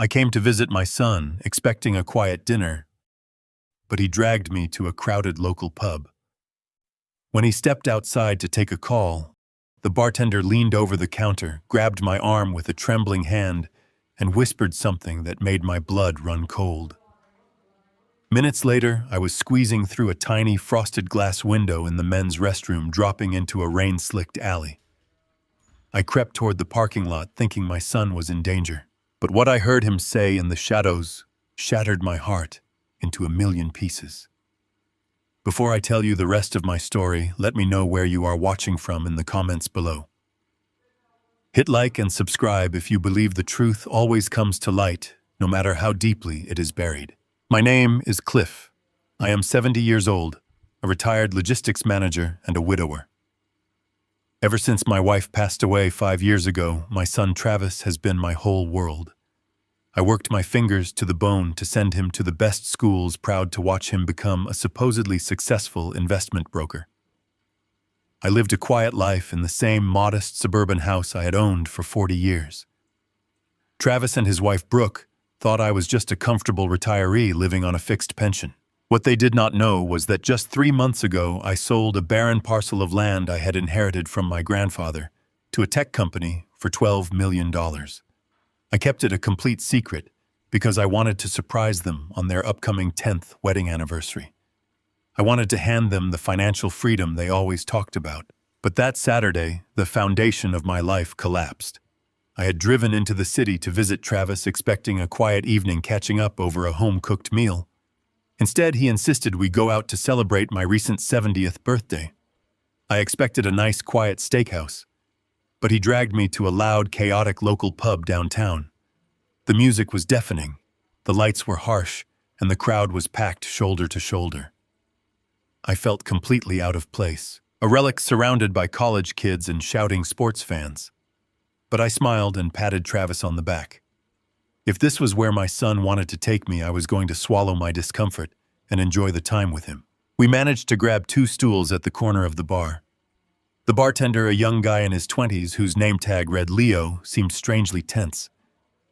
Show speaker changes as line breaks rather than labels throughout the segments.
I came to visit my son, expecting a quiet dinner, but he dragged me to a crowded local pub. When he stepped outside to take a call, the bartender leaned over the counter, grabbed my arm with a trembling hand, and whispered something that made my blood run cold. Minutes later, I was squeezing through a tiny frosted glass window in the men's restroom, dropping into a rain-slicked alley. I crept toward the parking lot, thinking my son was in danger. But what I heard him say in the shadows shattered my heart into a million pieces. Before I tell you the rest of my story, let me know where you are watching from in the comments below. Hit like and subscribe if you believe the truth always comes to light, no matter how deeply it is buried. My name is Cliff. I am 70 years old, a retired logistics manager and a widower. Ever since my wife passed away 5 years ago, my son Travis has been my whole world. I worked my fingers to the bone to send him to the best schools, proud to watch him become a supposedly successful investment broker. I lived a quiet life in the same modest suburban house I had owned for 40 years. Travis and his wife Brooke thought I was just a comfortable retiree living on a fixed pension. What they did not know was that just 3 months ago I sold a barren parcel of land I had inherited from my grandfather to a tech company for $12 million. I kept it a complete secret because I wanted to surprise them on their upcoming 10th wedding anniversary. I wanted to hand them the financial freedom they always talked about. But that Saturday, the foundation of my life collapsed. I had driven into the city to visit Travis, expecting a quiet evening catching up over a home-cooked meal. Instead, he insisted we go out to celebrate my recent 70th birthday. I expected a nice, quiet steakhouse, but he dragged me to a loud, chaotic local pub downtown. The music was deafening, the lights were harsh, and the crowd was packed shoulder to shoulder. I felt completely out of place, a relic surrounded by college kids and shouting sports fans. But I smiled and patted Travis on the back. If this was where my son wanted to take me, I was going to swallow my discomfort and enjoy the time with him. We managed to grab 2 stools at the corner of the bar. The bartender, a young guy in his 20s whose name tag read Leo, seemed strangely tense.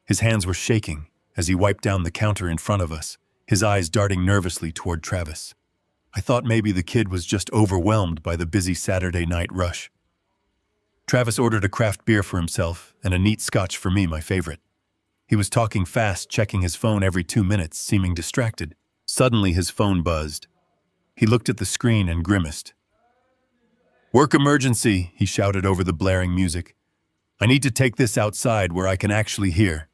His hands were shaking as he wiped down the counter in front of us, his eyes darting nervously toward Travis. I thought maybe the kid was just overwhelmed by the busy Saturday night rush. Travis ordered a craft beer for himself and a neat scotch for me, my favorite. He was talking fast, checking his phone every 2 minutes, seeming distracted. Suddenly his phone buzzed. He looked at the screen and grimaced. "Work emergency," he shouted over the blaring music. "I need to take this outside where I can actually hear."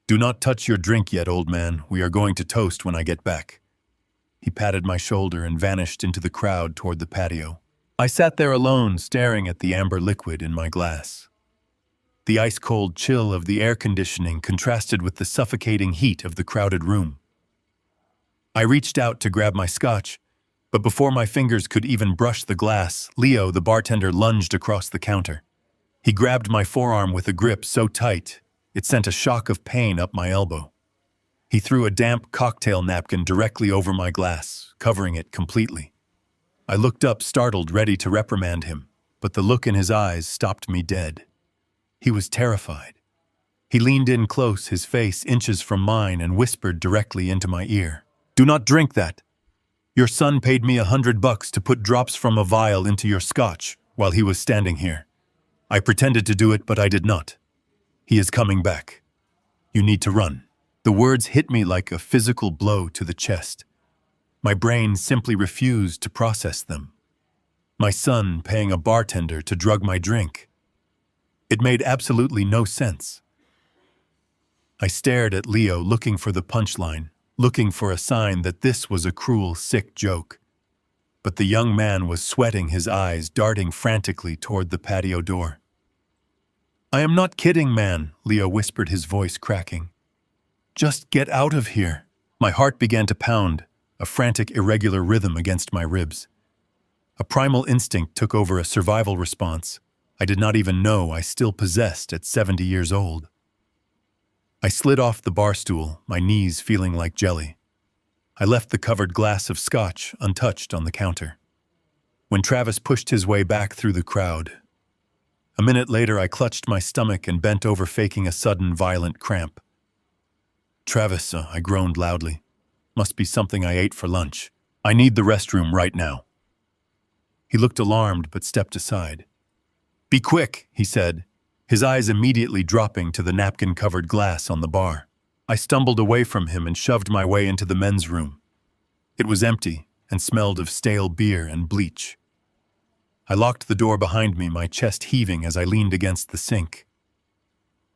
"Do not touch your drink yet, old man. We are going to toast when I get back." He patted my shoulder and vanished into the crowd toward the patio. I sat there alone, staring at the amber liquid in my glass. The ice-cold chill of the air conditioning contrasted with the suffocating heat of the crowded room. I reached out to grab my scotch, but before my fingers could even brush the glass, Leo, the bartender, lunged across the counter. He grabbed my forearm with a grip so tight, it sent a shock of pain up my elbow. He threw a damp cocktail napkin directly over my glass, covering it completely. I looked up, startled, ready to reprimand him, but the look in his eyes stopped me dead. He was terrified. He leaned in close, his face inches from mine, and whispered directly into my ear. "Do not drink that. Your son paid me $100 to put drops from a vial into your scotch while he was standing here. I pretended to do it, but I did not. He is coming back. You need to run." The words hit me like a physical blow to the chest. My brain simply refused to process them. My son paying a bartender to drug my drink. It made absolutely no sense. I stared at Leo, looking for the punchline, looking for a sign that this was a cruel, sick joke. But the young man was sweating, his eyes darting frantically toward the patio door. "I am not kidding, man," Leo whispered, his voice cracking. "Just get out of here." My heart began to pound, a frantic, irregular rhythm against my ribs. A primal instinct took over, a survival response I did not even know I still possessed at 70 years old. I slid off the bar stool, my knees feeling like jelly. I left the covered glass of scotch untouched on the counter. When Travis pushed his way back through the crowd, a minute later I clutched my stomach and bent over, faking a sudden violent cramp. Travis, I groaned loudly. Must be something I ate for lunch. I need the restroom right now. He looked alarmed but stepped aside. Be quick, he said, his eyes immediately dropping to the napkin-covered glass on the bar. I stumbled away from him and shoved my way into the men's room. It was empty and smelled of stale beer and bleach. I locked the door behind me, my chest heaving as I leaned against the sink.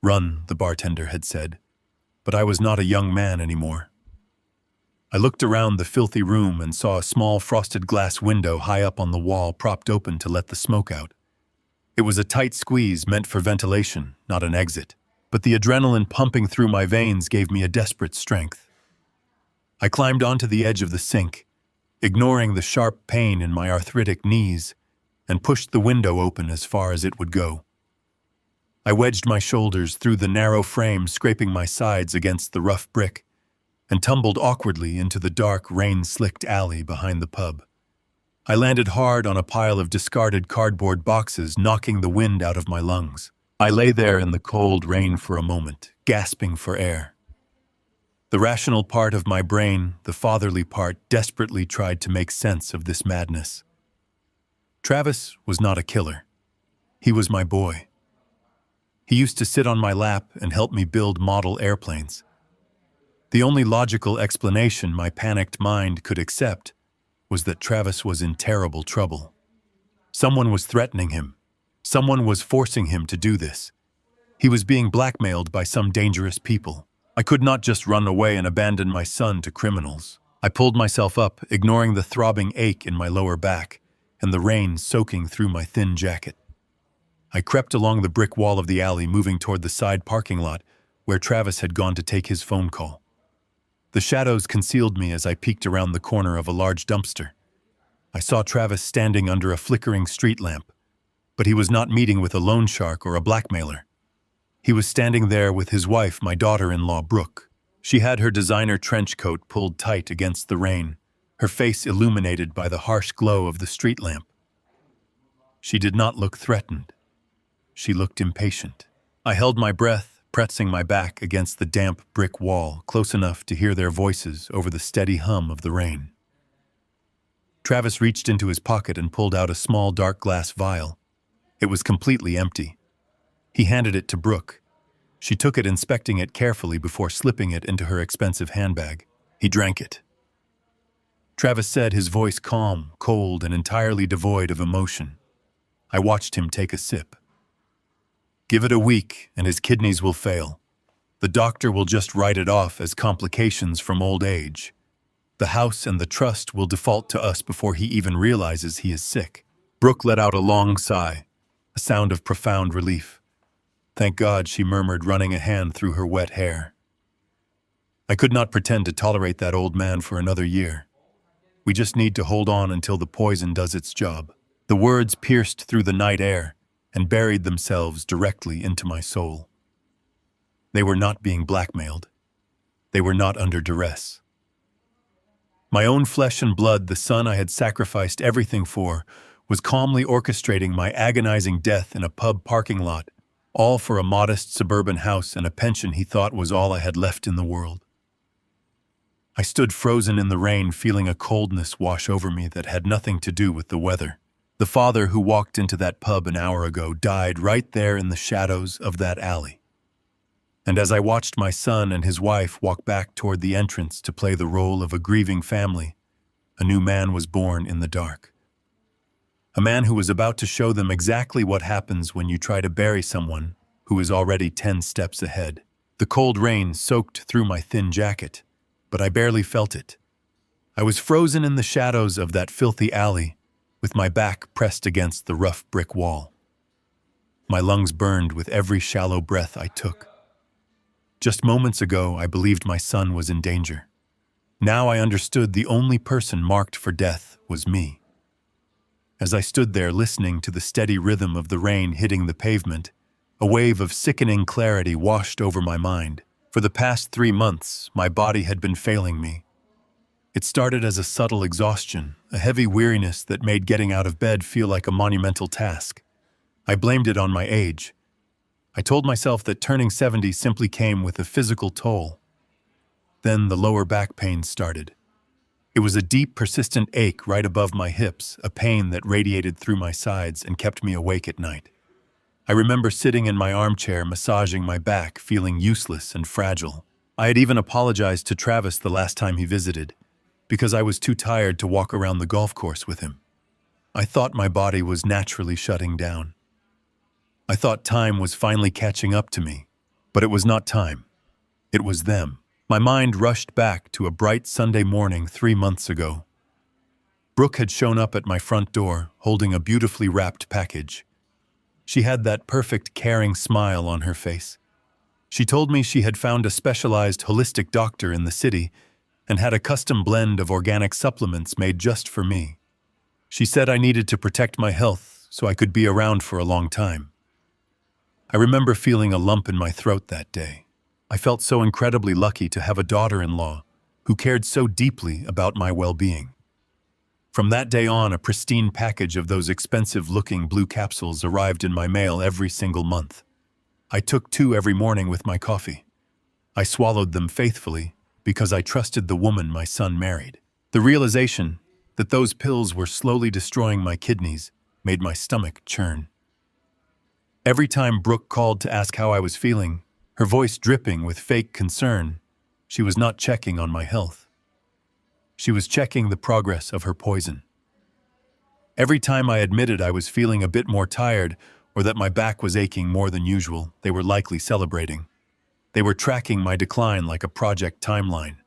Run, the bartender had said, but I was not a young man anymore. I looked around the filthy room and saw a small frosted glass window high up on the wall propped open to let the smoke out. It was a tight squeeze meant for ventilation, not an exit, but the adrenaline pumping through my veins gave me a desperate strength. I climbed onto the edge of the sink, ignoring the sharp pain in my arthritic knees, and pushed the window open as far as it would go. I wedged my shoulders through the narrow frame, scraping my sides against the rough brick, and tumbled awkwardly into the dark, rain-slicked alley behind the pub. I landed hard on a pile of discarded cardboard boxes, knocking the wind out of my lungs. I lay there in the cold rain for a moment, gasping for air. The rational part of my brain, the fatherly part, desperately tried to make sense of this madness. Travis was not a killer. He was my boy. He used to sit on my lap and help me build model airplanes. The only logical explanation my panicked mind could accept was that Travis was in terrible trouble. Someone was threatening him. Someone was forcing him to do this. He was being blackmailed by some dangerous people. I could not just run away and abandon my son to criminals. I pulled myself up, ignoring the throbbing ache in my lower back and the rain soaking through my thin jacket. I crept along the brick wall of the alley, moving toward the side parking lot where Travis had gone to take his phone call. The shadows concealed me as I peeked around the corner of a large dumpster. I saw Travis standing under a flickering street lamp, but he was not meeting with a loan shark or a blackmailer. He was standing there with his wife, my daughter-in-law, Brooke. She had her designer trench coat pulled tight against the rain, her face illuminated by the harsh glow of the street lamp. She did not look threatened. She looked impatient. I held my breath, pressing my back against the damp brick wall, close enough to hear their voices over the steady hum of the rain. Travis reached into his pocket and pulled out a small dark glass vial. It was completely empty. He handed it to Brooke. She took it, inspecting it carefully before slipping it into her expensive handbag. He drank it. Travis said, his voice calm, cold, and entirely devoid of emotion. I watched him take a sip. Give it a week, and his kidneys will fail. The doctor will just write it off as complications from old age. The house and the trust will default to us before he even realizes he is sick. Brooke let out a long sigh, a sound of profound relief. Thank God, she murmured, running a hand through her wet hair. I could not pretend to tolerate that old man for another year. We just need to hold on until the poison does its job. The words pierced through the night air and buried themselves directly into my soul. They were not being blackmailed. They were not under duress. My own flesh and blood, the son I had sacrificed everything for, was calmly orchestrating my agonizing death in a pub parking lot, all for a modest suburban house and a pension he thought was all I had left in the world. I stood frozen in the rain, feeling a coldness wash over me that had nothing to do with the weather. The father who walked into that pub an hour ago died right there in the shadows of that alley. And as I watched my son and his wife walk back toward the entrance to play the role of a grieving family, a new man was born in the dark. A man who was about to show them exactly what happens when you try to bury someone who is already 10 steps ahead. The cold rain soaked through my thin jacket, but I barely felt it. I was frozen in the shadows of that filthy alley, with my back pressed against the rough brick wall. My lungs burned with every shallow breath I took. Just moments ago, I believed my son was in danger. Now I understood the only person marked for death was me. As I stood there listening to the steady rhythm of the rain hitting the pavement, a wave of sickening clarity washed over my mind. For the past 3 months, my body had been failing me. It started as a subtle exhaustion, a heavy weariness that made getting out of bed feel like a monumental task. I blamed it on my age. I told myself that turning 70 simply came with a physical toll. Then the lower back pain started. It was a deep, persistent ache right above my hips, a pain that radiated through my sides and kept me awake at night. I remember sitting in my armchair, massaging my back, feeling useless and fragile. I had even apologized to Travis the last time he visited, because I was too tired to walk around the golf course with him. I thought my body was naturally shutting down. I thought time was finally catching up to me, but it was not time. It was them. My mind rushed back to a bright Sunday morning 3 months ago. Brooke had shown up at my front door, holding a beautifully wrapped package. She had that perfect, caring smile on her face. She told me she had found a specialized holistic doctor in the city and had a custom blend of organic supplements made just for me. She said I needed to protect my health so I could be around for a long time. I remember feeling a lump in my throat that day. I felt so incredibly lucky to have a daughter-in-law who cared so deeply about my well-being. From that day on, a pristine package of those expensive-looking blue capsules arrived in my mail every single month. I took 2 every morning with my coffee. I swallowed them faithfully because I trusted the woman my son married. The realization that those pills were slowly destroying my kidneys made my stomach churn. Every time Brooke called to ask how I was feeling, her voice dripping with fake concern, she was not checking on my health. She was checking the progress of her poison. Every time I admitted I was feeling a bit more tired or that my back was aching more than usual, they were likely celebrating. They were tracking my decline like a project timeline.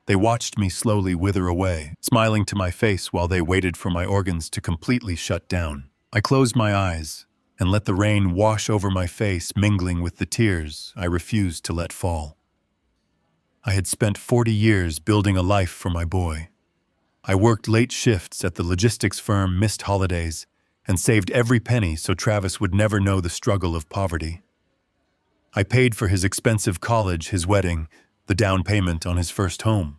They watched me slowly wither away, smiling to my face while they waited for my organs to completely shut down. I closed my eyes and let the rain wash over my face, mingling with the tears I refused to let fall. I had spent 40 years building a life for my boy. I worked late shifts at the logistics firm, missed holidays, and saved every penny so Travis would never know the struggle of poverty. I paid for his expensive college, his wedding, the down payment on his first home.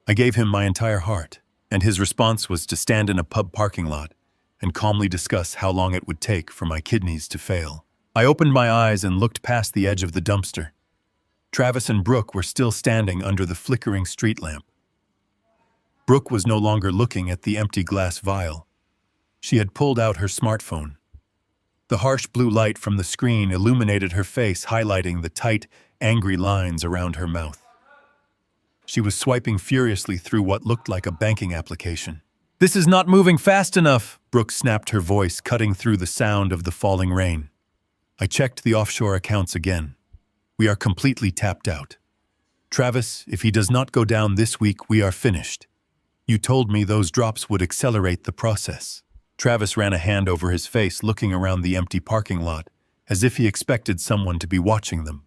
I gave him my entire heart, and his response was to stand in a pub parking lot and calmly discuss how long it would take for my kidneys to fail. I opened my eyes and looked past the edge of the dumpster. Travis and Brooke were still standing under the flickering street lamp. Brooke was no longer looking at the empty glass vial. She had pulled out her smartphone. The harsh blue light from the screen illuminated her face, highlighting the tight, angry lines around her mouth. She was swiping furiously through what looked like a banking application. "This is not moving fast enough," Brooke snapped, her voice cutting through the sound of the falling rain. I checked the offshore accounts again. We are completely tapped out. Travis, if he does not go down this week, we are finished. You told me those drops would accelerate the process. Travis ran a hand over his face, looking around the empty parking lot, as if he expected someone to be watching them.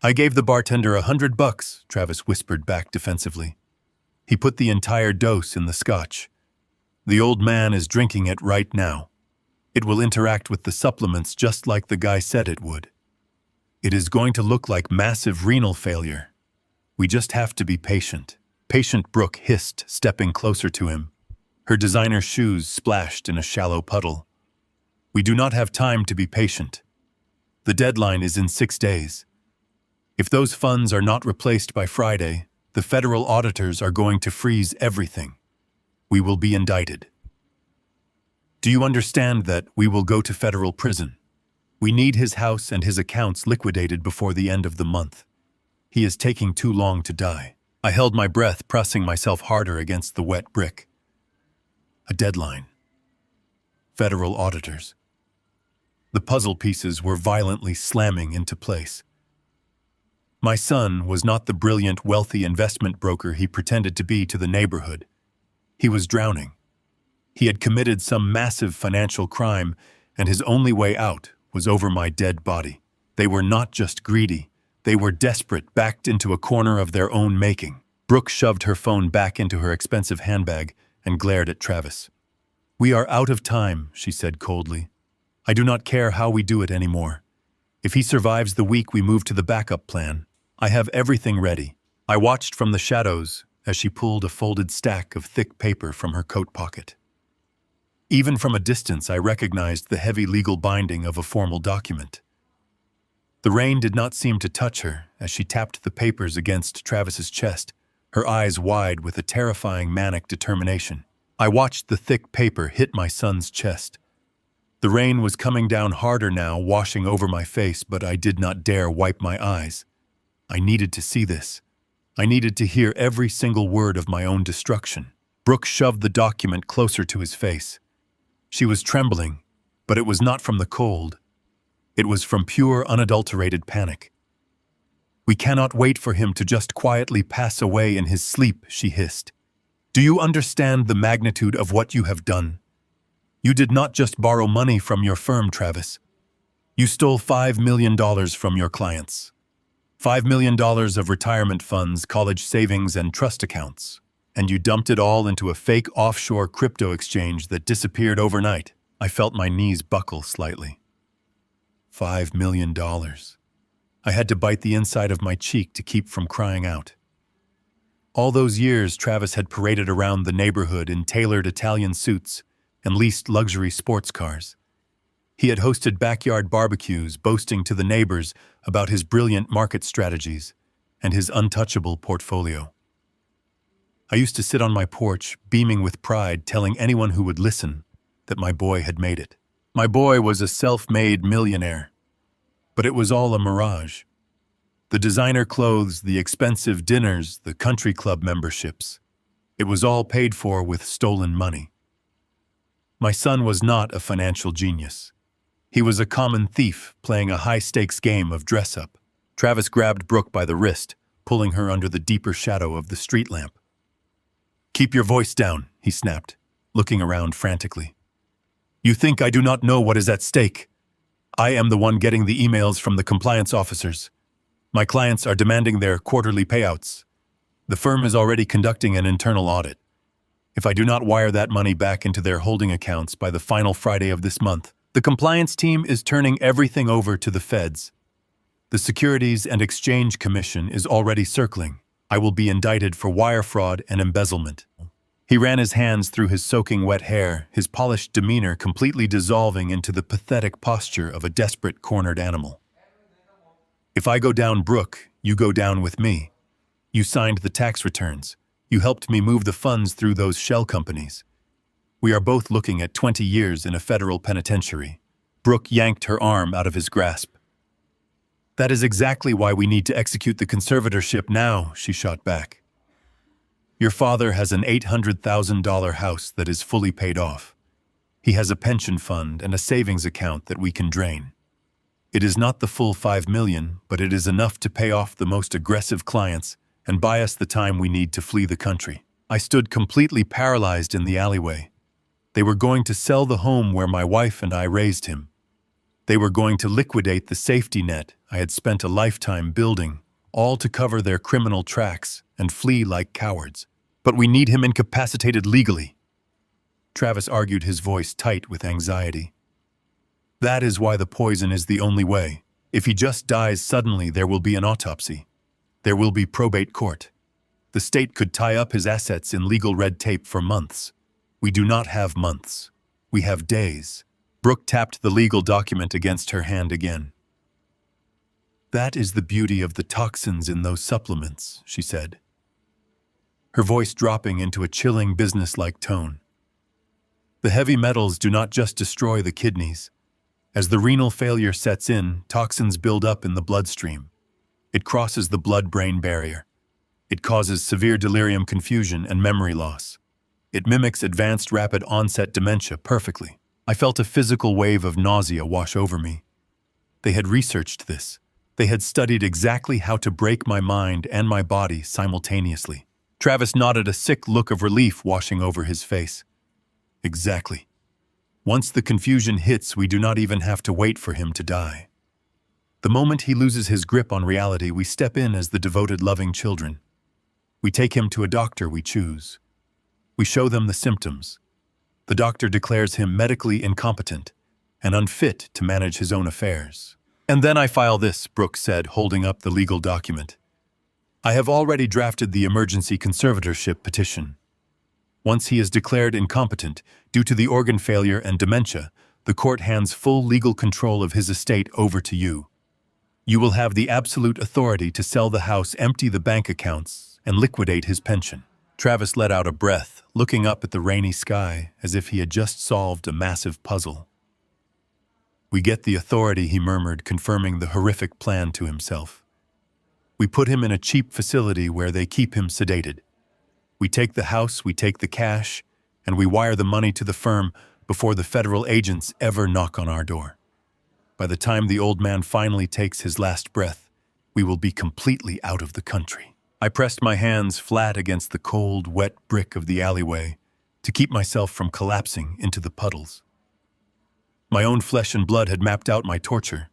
"I gave the bartender $100, Travis whispered back defensively. He put the entire dose in the scotch. The old man is drinking it right now. It will interact with the supplements just like the guy said it would. It is going to look like massive renal failure. We just have to be patient." Patient, Brooke hissed, stepping closer to him. Her designer shoes splashed in a shallow puddle. "We do not have time to be patient. The deadline is in 6 days. If those funds are not replaced by Friday, the federal auditors are going to freeze everything. We will be indicted. Do you understand that we will go to federal prison? We need his house and his accounts liquidated before the end of the month. He is taking too long to die." I held my breath, pressing myself harder against the wet brick. A deadline. Federal auditors. The puzzle pieces were violently slamming into place. My son was not the brilliant, wealthy investment broker he pretended to be to the neighborhood. He was drowning. He had committed some massive financial crime, and his only way out was over my dead body. They were not just greedy. They were desperate, backed into a corner of their own making. Brooke shoved her phone back into her expensive handbag and glared at Travis. "We are out of time," she said coldly. "I do not care how we do it anymore. If he survives the week, we move to the backup plan. I have everything ready." I watched from the shadows as she pulled a folded stack of thick paper from her coat pocket. Even from a distance, I recognized the heavy legal binding of a formal document. The rain did not seem to touch her as she tapped the papers against Travis's chest, her eyes wide with a terrifying manic determination. I watched the thick paper hit my son's chest. The rain was coming down harder now, washing over my face, but I did not dare wipe my eyes. I needed to see this. I needed to hear every single word of my own destruction. Brooke shoved the document closer to his face. She was trembling, but it was not from the cold. It was from pure, unadulterated panic. "We cannot wait for him to just quietly pass away in his sleep," she hissed. "Do you understand the magnitude of what you have done? You did not just borrow money from your firm, Travis. You stole $5 million from your clients. $5 million of retirement funds, college savings, and trust accounts. And you dumped it all into a fake offshore crypto exchange that disappeared overnight." I felt my knees buckle slightly. $5 million. I had to bite the inside of my cheek to keep from crying out. All those years, Travis had paraded around the neighborhood in tailored Italian suits and leased luxury sports cars. He had hosted backyard barbecues, boasting to the neighbors about his brilliant market strategies and his untouchable portfolio. I used to sit on my porch, beaming with pride, telling anyone who would listen that my boy had made it. My boy was a self-made millionaire. But it was all a mirage. The designer clothes, the expensive dinners, the country club memberships. It was all paid for with stolen money. My son was not a financial genius. He was a common thief playing a high-stakes game of dress-up. Travis grabbed Brooke by the wrist, pulling her under the deeper shadow of the street lamp. "Keep your voice down," he snapped, looking around frantically. "You think I do not know what is at stake? I am the one getting the emails from the compliance officers. My clients are demanding their quarterly payouts. The firm is already conducting an internal audit. If I do not wire that money back into their holding accounts by the final Friday of this month, the compliance team is turning everything over to the feds. The Securities and Exchange Commission is already circling. I will be indicted for wire fraud and embezzlement." He ran his hands through his soaking wet hair, his polished demeanor completely dissolving into the pathetic posture of a desperate cornered animal. "If I go down, Brooke, you go down with me. You signed the tax returns. You helped me move the funds through those shell companies. We are both looking at 20 years in a federal penitentiary." Brooke yanked her arm out of his grasp. "That is exactly why we need to execute the conservatorship now," she shot back. "Your father has an $800,000 house that is fully paid off. He has a pension fund and a savings account that we can drain. It is not the full $5 million, but it is enough to pay off the most aggressive clients and buy us the time we need to flee the country." I stood completely paralyzed in the alleyway. They were going to sell the home where my wife and I raised him. They were going to liquidate the safety net I had spent a lifetime building, all to cover their criminal tracks and flee like cowards. "But we need him incapacitated legally," Travis argued, his voice tight with anxiety. "That is why the poison is the only way. If he just dies suddenly, there will be an autopsy. There will be probate court. The state could tie up his assets in legal red tape for months. We do not have months. We have days." Brooke tapped the legal document against her hand again. "That is the beauty of the toxins in those supplements," she said, her voice dropping into a chilling business-like tone. "The heavy metals do not just destroy the kidneys. As the renal failure sets in, toxins build up in the bloodstream. It crosses the blood-brain barrier. It causes severe delirium, confusion, and memory loss. It mimics advanced rapid-onset dementia perfectly. I felt a physical wave of nausea wash over me. They had researched this. They had studied exactly how to break my mind and my body simultaneously." Travis nodded, a sick look of relief washing over his face. "Exactly. Once the confusion hits, we do not even have to wait for him to die. The moment he loses his grip on reality, we step in as the devoted, loving children. We take him to a doctor we choose. We show them the symptoms. The doctor declares him medically incompetent and unfit to manage his own affairs. And then I file this," Brooke said, holding up the legal document. "I have already drafted the emergency conservatorship petition. Once he is declared incompetent due to the organ failure and dementia, the court hands full legal control of his estate over to you. You will have the absolute authority to sell the house, empty the bank accounts, and liquidate his pension. Travis let out a breath, looking up at the rainy sky as if he had just solved a massive puzzle. We get the authority, he murmured, confirming the horrific plan to himself. We put him in a cheap facility where they keep him sedated. We take the house, we take the cash, and we wire the money to the firm before the federal agents ever knock on our door. By the time the old man finally takes his last breath, we will be completely out of the country. I pressed my hands flat against the cold, wet brick of the alleyway to keep myself from collapsing into the puddles. My own flesh and blood had mapped out my torture,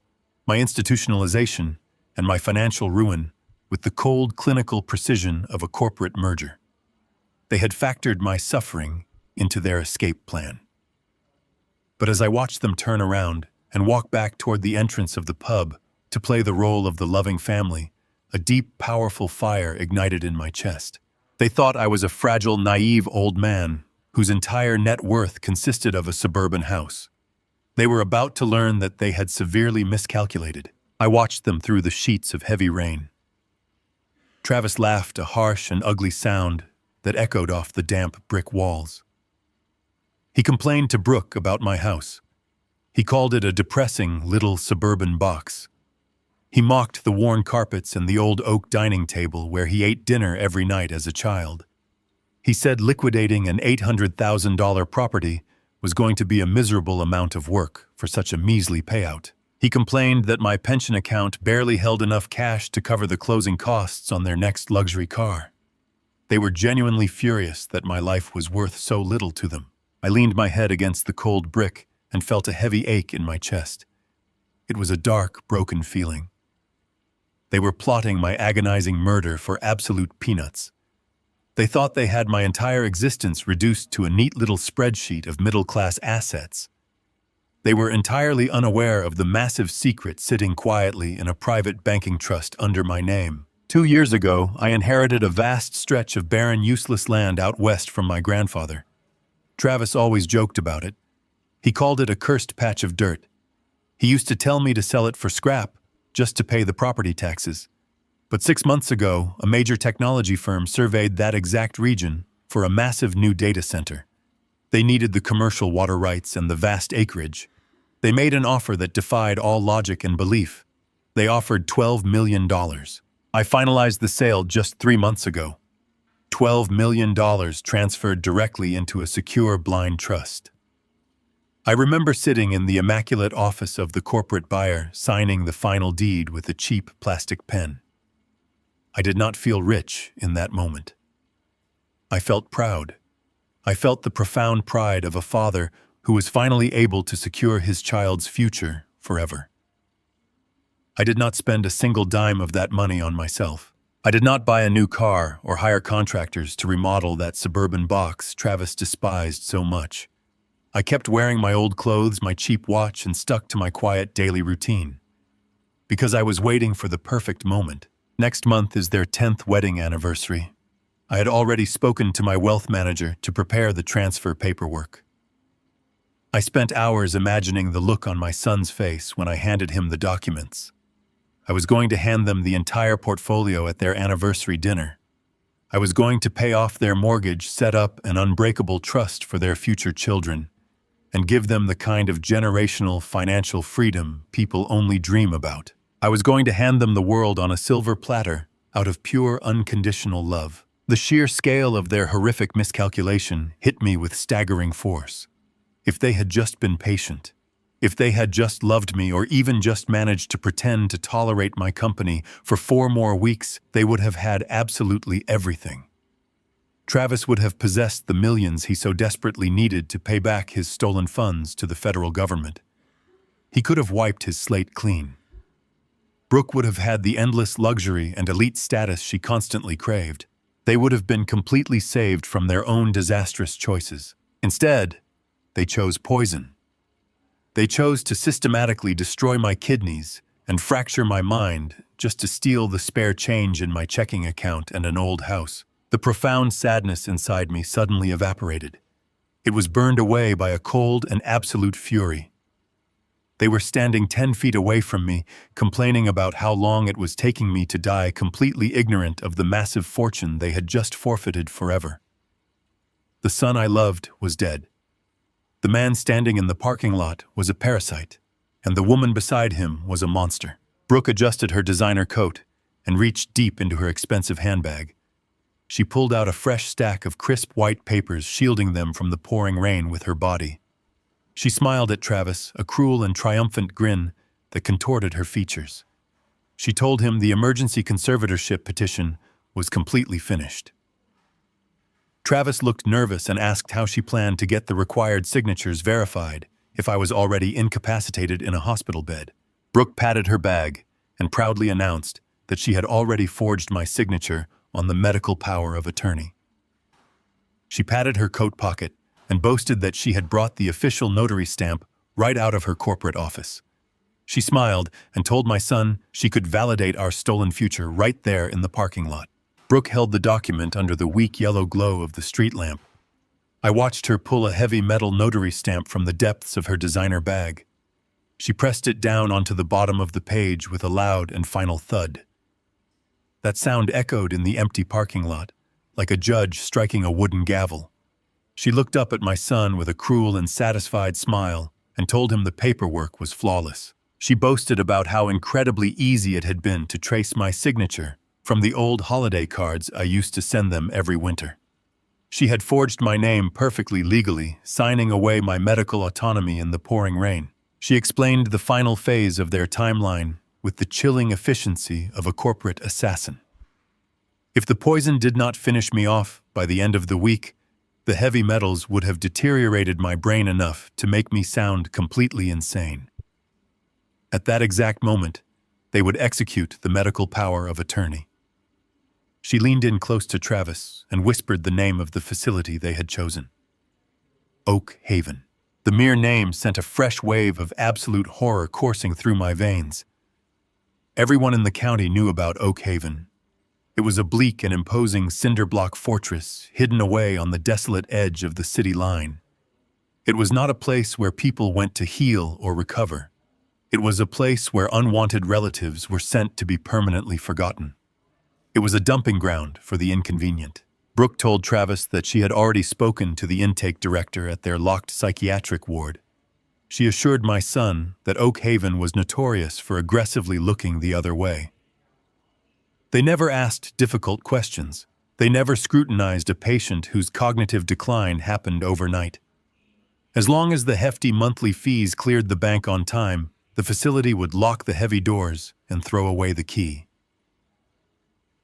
my institutionalization, and my financial ruin with the cold, clinical precision of a corporate merger. They had factored my suffering into their escape plan. But as I watched them turn around and walk back toward the entrance of the pub to play the role of the loving family, a deep, powerful fire ignited in my chest. They thought I was a fragile, naive old man whose entire net worth consisted of a suburban house. They were about to learn that they had severely miscalculated. I watched them through the sheets of heavy rain. Travis laughed, a harsh and ugly sound that echoed off the damp brick walls. He complained to Brooke about my house. He called it a depressing little suburban box. He mocked the worn carpets and the old oak dining table where he ate dinner every night as a child. He said liquidating an $800,000 property was going to be a miserable amount of work for such a measly payout. He complained that my pension account barely held enough cash to cover the closing costs on their next luxury car. They were genuinely furious that my life was worth so little to them. I leaned my head against the cold brick and felt a heavy ache in my chest. It was a dark, broken feeling. They were plotting my agonizing murder for absolute peanuts. They thought they had my entire existence reduced to a neat little spreadsheet of middle-class assets. They were entirely unaware of the massive secret sitting quietly in a private banking trust under my name. 2 years ago, I inherited a vast stretch of barren, useless land out west from my grandfather. Travis always joked about it. He called it a cursed patch of dirt. He used to tell me to sell it for scrap, just to pay the property taxes. But 6 months ago, a major technology firm surveyed that exact region for a massive new data center. They needed the commercial water rights and the vast acreage. They made an offer that defied all logic and belief. They offered $12 million. I finalized the sale just 3 months ago. $12 million transferred directly into a secure blind trust. I remember sitting in the immaculate office of the corporate buyer, signing the final deed with a cheap plastic pen. I did not feel rich in that moment. I felt proud. I felt the profound pride of a father who was finally able to secure his child's future forever. I did not spend a single dime of that money on myself. I did not buy a new car or hire contractors to remodel that suburban box Travis despised so much. I kept wearing my old clothes, my cheap watch, and stuck to my quiet daily routine. Because I was waiting for the perfect moment. Next month is their 10th wedding anniversary. I had already spoken to my wealth manager to prepare the transfer paperwork. I spent hours imagining the look on my son's face when I handed him the documents. I was going to hand them the entire portfolio at their anniversary dinner. I was going to pay off their mortgage, set up an unbreakable trust for their future children, and give them the kind of generational financial freedom people only dream about. I was going to hand them the world on a silver platter out of pure, unconditional love. The sheer scale of their horrific miscalculation hit me with staggering force. If they had just been patient, if they had just loved me or even just managed to pretend to tolerate my company for 4 more weeks, they would have had absolutely everything. Travis would have possessed the millions he so desperately needed to pay back his stolen funds to the federal government. He could have wiped his slate clean. Brooke would have had the endless luxury and elite status she constantly craved. They would have been completely saved from their own disastrous choices. Instead, they chose poison. They chose to systematically destroy my kidneys and fracture my mind just to steal the spare change in my checking account and an old house. The profound sadness inside me suddenly evaporated. It was burned away by a cold and absolute fury. They were standing 10 feet away from me, complaining about how long it was taking me to die, completely ignorant of the massive fortune they had just forfeited forever. The son I loved was dead. The man standing in the parking lot was a parasite, and the woman beside him was a monster. Brooke adjusted her designer coat and reached deep into her expensive handbag. She pulled out a fresh stack of crisp white papers, shielding them from the pouring rain with her body. She smiled at Travis, a cruel and triumphant grin that contorted her features. She told him the emergency conservatorship petition was completely finished. Travis looked nervous and asked how she planned to get the required signatures verified if I was already incapacitated in a hospital bed. Brooke patted her bag and proudly announced that she had already forged my signature on the medical power of attorney. She patted her coat pocket and boasted that she had brought the official notary stamp right out of her corporate office. She smiled and told my son she could validate our stolen future right there in the parking lot. Brooke held the document under the weak yellow glow of the street lamp. I watched her pull a heavy metal notary stamp from the depths of her designer bag. She pressed it down onto the bottom of the page with a loud and final thud. That sound echoed in the empty parking lot, like a judge striking a wooden gavel. She looked up at my son with a cruel and satisfied smile and told him the paperwork was flawless. She boasted about how incredibly easy it had been to trace my signature from the old holiday cards I used to send them every winter. She had forged my name perfectly legally, signing away my medical autonomy in the pouring rain. She explained the final phase of their timeline with the chilling efficiency of a corporate assassin. If the poison did not finish me off by the end of the week, the heavy metals would have deteriorated my brain enough to make me sound completely insane. At that exact moment, they would execute the medical power of attorney. She leaned in close to Travis and whispered the name of the facility they had chosen. Oak Haven. The mere name sent a fresh wave of absolute horror coursing through my veins. Everyone in the county knew about Oak Haven. It was a bleak and imposing cinder-block fortress hidden away on the desolate edge of the city line. It was not a place where people went to heal or recover. It was a place where unwanted relatives were sent to be permanently forgotten. It was a dumping ground for the inconvenient. Brooke told Travis that she had already spoken to the intake director at their locked psychiatric ward. She assured my son that Oak Haven was notorious for aggressively looking the other way. They never asked difficult questions. They never scrutinized a patient whose cognitive decline happened overnight. As long as the hefty monthly fees cleared the bank on time, the facility would lock the heavy doors and throw away the key.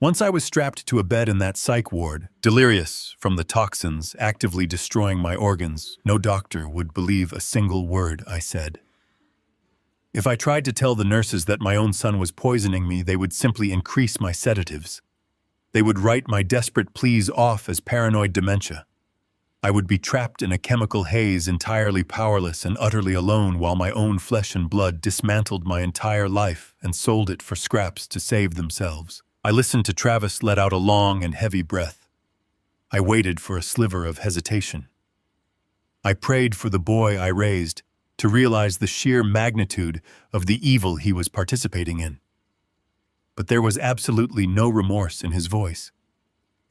Once I was strapped to a bed in that psych ward, delirious from the toxins actively destroying my organs, no doctor would believe a single word I said. If I tried to tell the nurses that my own son was poisoning me, they would simply increase my sedatives. They would write my desperate pleas off as paranoid dementia. I would be trapped in a chemical haze, entirely powerless and utterly alone, while my own flesh and blood dismantled my entire life and sold it for scraps to save themselves. I listened to Travis let out a long and heavy breath. I waited for a sliver of hesitation. I prayed for the boy I raised to realize the sheer magnitude of the evil he was participating in. But there was absolutely no remorse in his voice.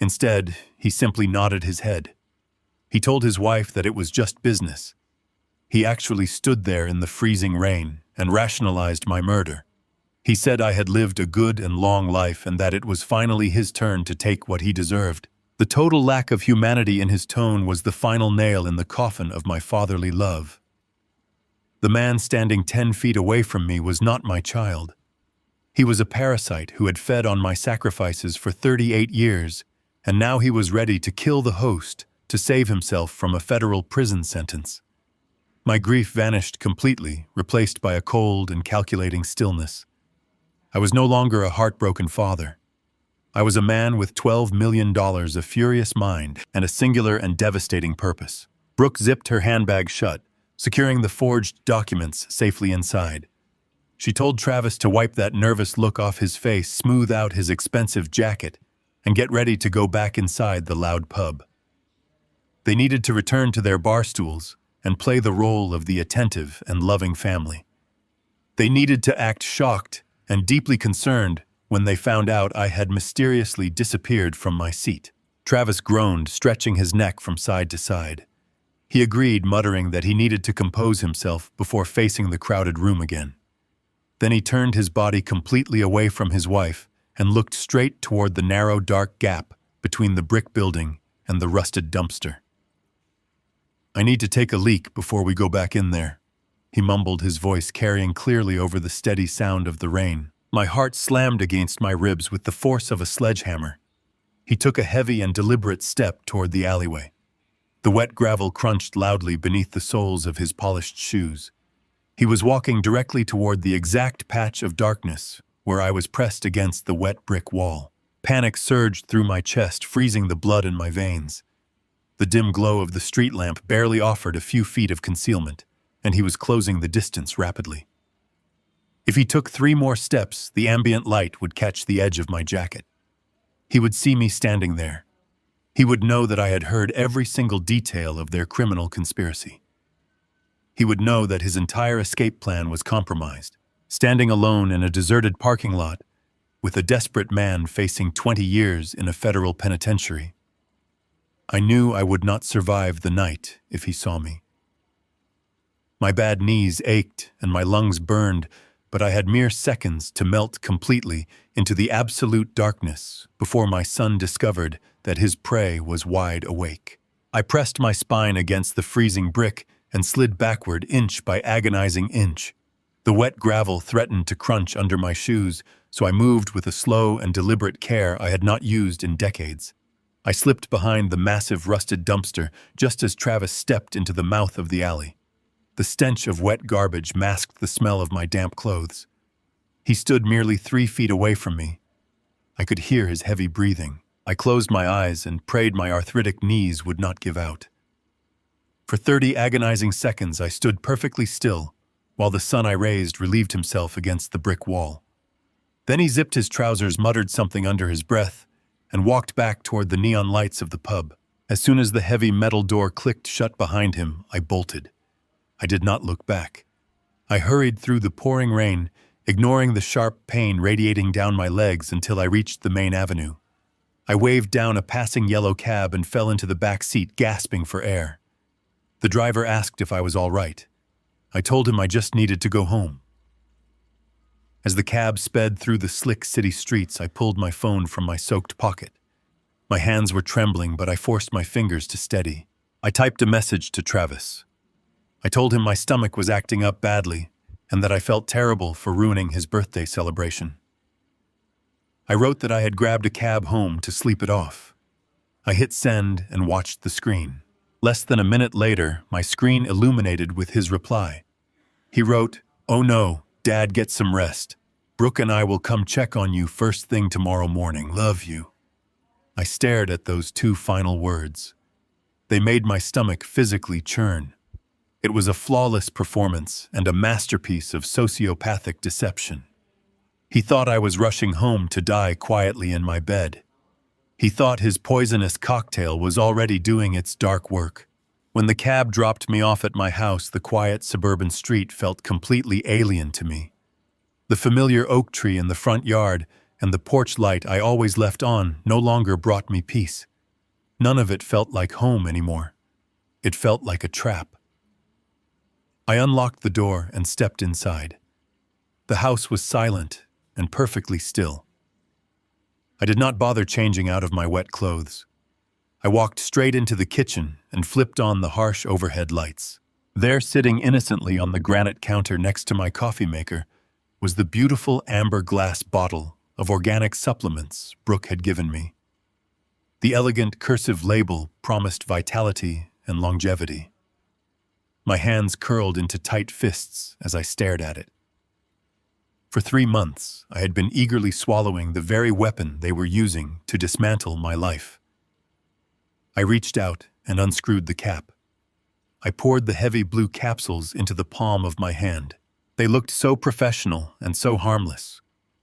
Instead, he simply nodded his head. He told his wife that it was just business. He actually stood there in the freezing rain and rationalized my murder. He said I had lived a good and long life and that it was finally his turn to take what he deserved. The total lack of humanity in his tone was the final nail in the coffin of my fatherly love. The man standing 10 feet away from me was not my child. He was a parasite who had fed on my sacrifices for 38 years, and now he was ready to kill the host to save himself from a federal prison sentence. My grief vanished completely, replaced by a cold and calculating stillness. I was no longer a heartbroken father. I was a man with $12 million, a furious mind, and a singular and devastating purpose. Brooke zipped her handbag shut, securing the forged documents safely inside. She told Travis to wipe that nervous look off his face, smooth out his expensive jacket, and get ready to go back inside the loud pub. They needed to return to their bar stools and play the role of the attentive and loving family. They needed to act shocked and deeply concerned when they found out I had mysteriously disappeared from my seat. Travis groaned, stretching his neck from side to side. He agreed, muttering that he needed to compose himself before facing the crowded room again. Then he turned his body completely away from his wife and looked straight toward the narrow, dark gap between the brick building and the rusted dumpster. "I need to take a leak before we go back in there," he mumbled, his voice carrying clearly over the steady sound of the rain. My heart slammed against my ribs with the force of a sledgehammer. He took a heavy and deliberate step toward the alleyway. The wet gravel crunched loudly beneath the soles of his polished shoes. He was walking directly toward the exact patch of darkness where I was pressed against the wet brick wall. Panic surged through my chest, freezing the blood in my veins. The dim glow of the street lamp barely offered a few feet of concealment, and he was closing the distance rapidly. If he took 3 more steps, the ambient light would catch the edge of my jacket. He would see me standing there. He would know that I had heard every single detail of their criminal conspiracy. He would know that his entire escape plan was compromised, standing alone in a deserted parking lot with a desperate man facing 20 years in a federal penitentiary. I knew I would not survive the night if he saw me. My bad knees ached and my lungs burned, but I had mere seconds to melt completely into the absolute darkness before my son discovered that his prey was wide awake. I pressed my spine against the freezing brick and slid backward inch by agonizing inch. The wet gravel threatened to crunch under my shoes, so I moved with a slow and deliberate care I had not used in decades. I slipped behind the massive rusted dumpster just as Travis stepped into the mouth of the alley. The stench of wet garbage masked the smell of my damp clothes. He stood merely 3 feet away from me. I could hear his heavy breathing. I closed my eyes and prayed my arthritic knees would not give out. For 30 agonizing seconds I stood perfectly still, while the son I raised relieved himself against the brick wall. Then he zipped his trousers, muttered something under his breath, and walked back toward the neon lights of the pub. As soon as the heavy metal door clicked shut behind him, I bolted. I did not look back. I hurried through the pouring rain, ignoring the sharp pain radiating down my legs until I reached the main avenue. I waved down a passing yellow cab and fell into the back seat, gasping for air. The driver asked if I was all right. I told him I just needed to go home. As the cab sped through the slick city streets, I pulled my phone from my soaked pocket. My hands were trembling, but I forced my fingers to steady. I typed a message to Travis. I told him my stomach was acting up badly and that I felt terrible for ruining his birthday celebration. I wrote that I had grabbed a cab home to sleep it off. I hit send and watched the screen. Less than a minute later, my screen illuminated with his reply. He wrote, "Oh no, Dad, get some rest. Brooke and I will come check on you first thing tomorrow morning. Love you." I stared at those 2 final words. They made my stomach physically churn. It was a flawless performance and a masterpiece of sociopathic deception. He thought I was rushing home to die quietly in my bed. He thought his poisonous cocktail was already doing its dark work. When the cab dropped me off at my house, the quiet suburban street felt completely alien to me. The familiar oak tree in the front yard and the porch light I always left on no longer brought me peace. None of it felt like home anymore. It felt like a trap. I unlocked the door and stepped inside. The house was silent and perfectly still. I did not bother changing out of my wet clothes. I walked straight into the kitchen and flipped on the harsh overhead lights. There, sitting innocently on the granite counter next to my coffee maker, was the beautiful amber glass bottle of organic supplements Brooke had given me. The elegant cursive label promised vitality and longevity. My hands curled into tight fists as I stared at it. For 3 months, I had been eagerly swallowing the very weapon they were using to dismantle my life. I reached out and unscrewed the cap. I poured the heavy blue capsules into the palm of my hand. They looked so professional and so harmless,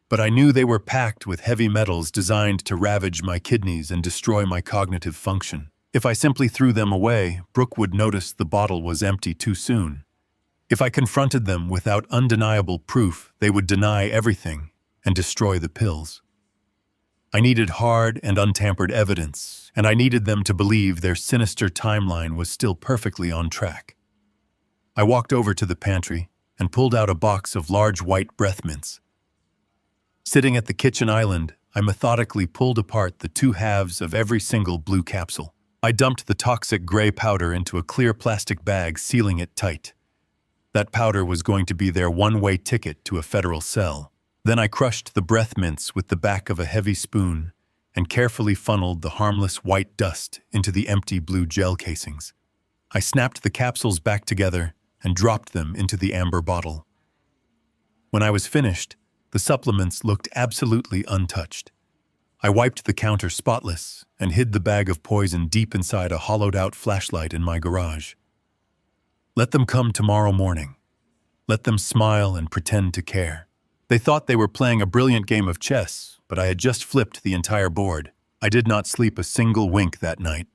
but I knew they were packed with heavy metals designed to ravage my kidneys and destroy my cognitive function. If I simply threw them away, Brooke would notice the bottle was empty too soon. If I confronted them without undeniable proof, they would deny everything and destroy the pills. I needed hard and untampered evidence, and I needed them to believe their sinister timeline was still perfectly on track. I walked over to the pantry and pulled out a box of large white breath mints. Sitting at the kitchen island, I methodically pulled apart the two halves of every single blue capsule. I dumped the toxic gray powder into a clear plastic bag, sealing it tight. That powder was going to be their one-way ticket to a federal cell. Then I crushed the breath mints with the back of a heavy spoon and carefully funneled the harmless white dust into the empty blue gel casings. I snapped the capsules back together and dropped them into the amber bottle. When I was finished, the supplements looked absolutely untouched. I wiped the counter spotless and hid the bag of poison deep inside a hollowed-out flashlight in my garage. Let them come tomorrow morning. Let them smile and pretend to care. They thought they were playing a brilliant game of chess, but I had just flipped the entire board. I did not sleep a single wink that night.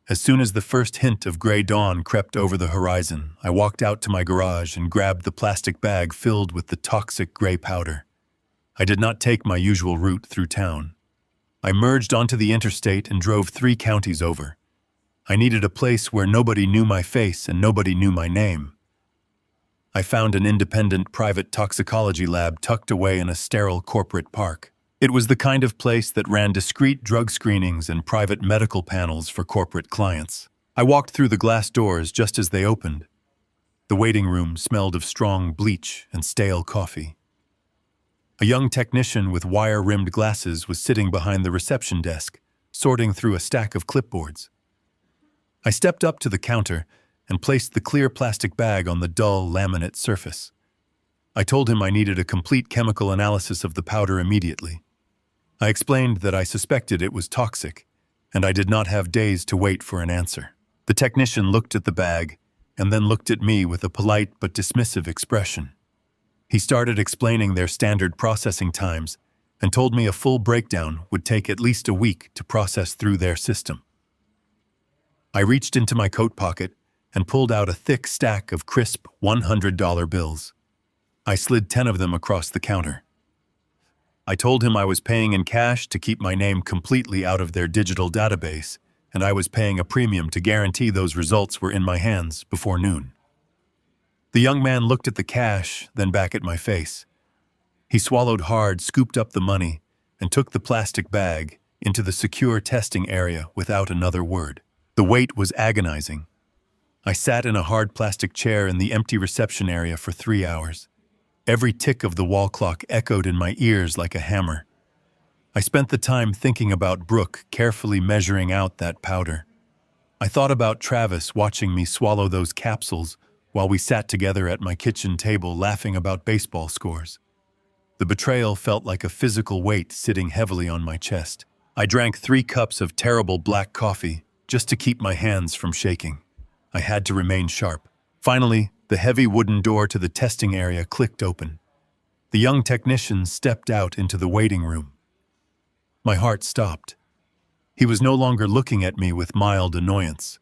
As soon as the first hint of gray dawn crept over the horizon, I walked out to my garage and grabbed the plastic bag filled with the toxic gray powder. I did not take my usual route through town. I merged onto the interstate and drove 3 counties over. I needed a place where nobody knew my face and nobody knew my name. I found an independent private toxicology lab tucked away in a sterile corporate park. It was the kind of place that ran discreet drug screenings and private medical panels for corporate clients. I walked through the glass doors just as they opened. The waiting room smelled of strong bleach and stale coffee. A young technician with wire-rimmed glasses was sitting behind the reception desk, sorting through a stack of clipboards. I stepped up to the counter and placed the clear plastic bag on the dull laminate surface. I told him I needed a complete chemical analysis of the powder immediately. I explained that I suspected it was toxic, and I did not have days to wait for an answer. The technician looked at the bag and then looked at me with a polite but dismissive expression. He started explaining their standard processing times and told me a full breakdown would take at least a week to process through their system. I reached into my coat pocket and pulled out a thick stack of crisp $100 bills. I slid 10 of them across the counter. I told him I was paying in cash to keep my name completely out of their digital database, and I was paying a premium to guarantee those results were in my hands before noon. The young man looked at the cash, then back at my face. He swallowed hard, scooped up the money, and took the plastic bag into the secure testing area without another word. The wait was agonizing. I sat in a hard plastic chair in the empty reception area for 3 hours. Every tick of the wall clock echoed in my ears like a hammer. I spent the time thinking about Brooke, carefully measuring out that powder. I thought about Travis watching me swallow those capsules while we sat together at my kitchen table laughing about baseball scores. The betrayal felt like a physical weight sitting heavily on my chest. I drank 3 cups of terrible black coffee just to keep my hands from shaking. I had to remain sharp. Finally, the heavy wooden door to the testing area clicked open. The young technician stepped out into the waiting room. My heart stopped. He was no longer looking at me with mild annoyance.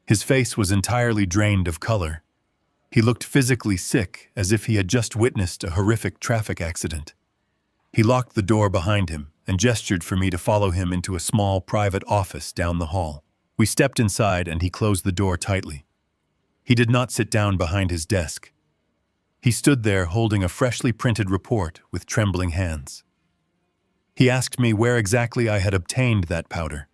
His face was entirely drained of color. He looked physically sick, as if he had just witnessed a horrific traffic accident. He locked the door behind him and gestured for me to follow him into a small private office down the hall. We stepped inside and he closed the door tightly. He did not sit down behind his desk. He stood there holding a freshly printed report with trembling hands. He asked me where exactly I had obtained that powder.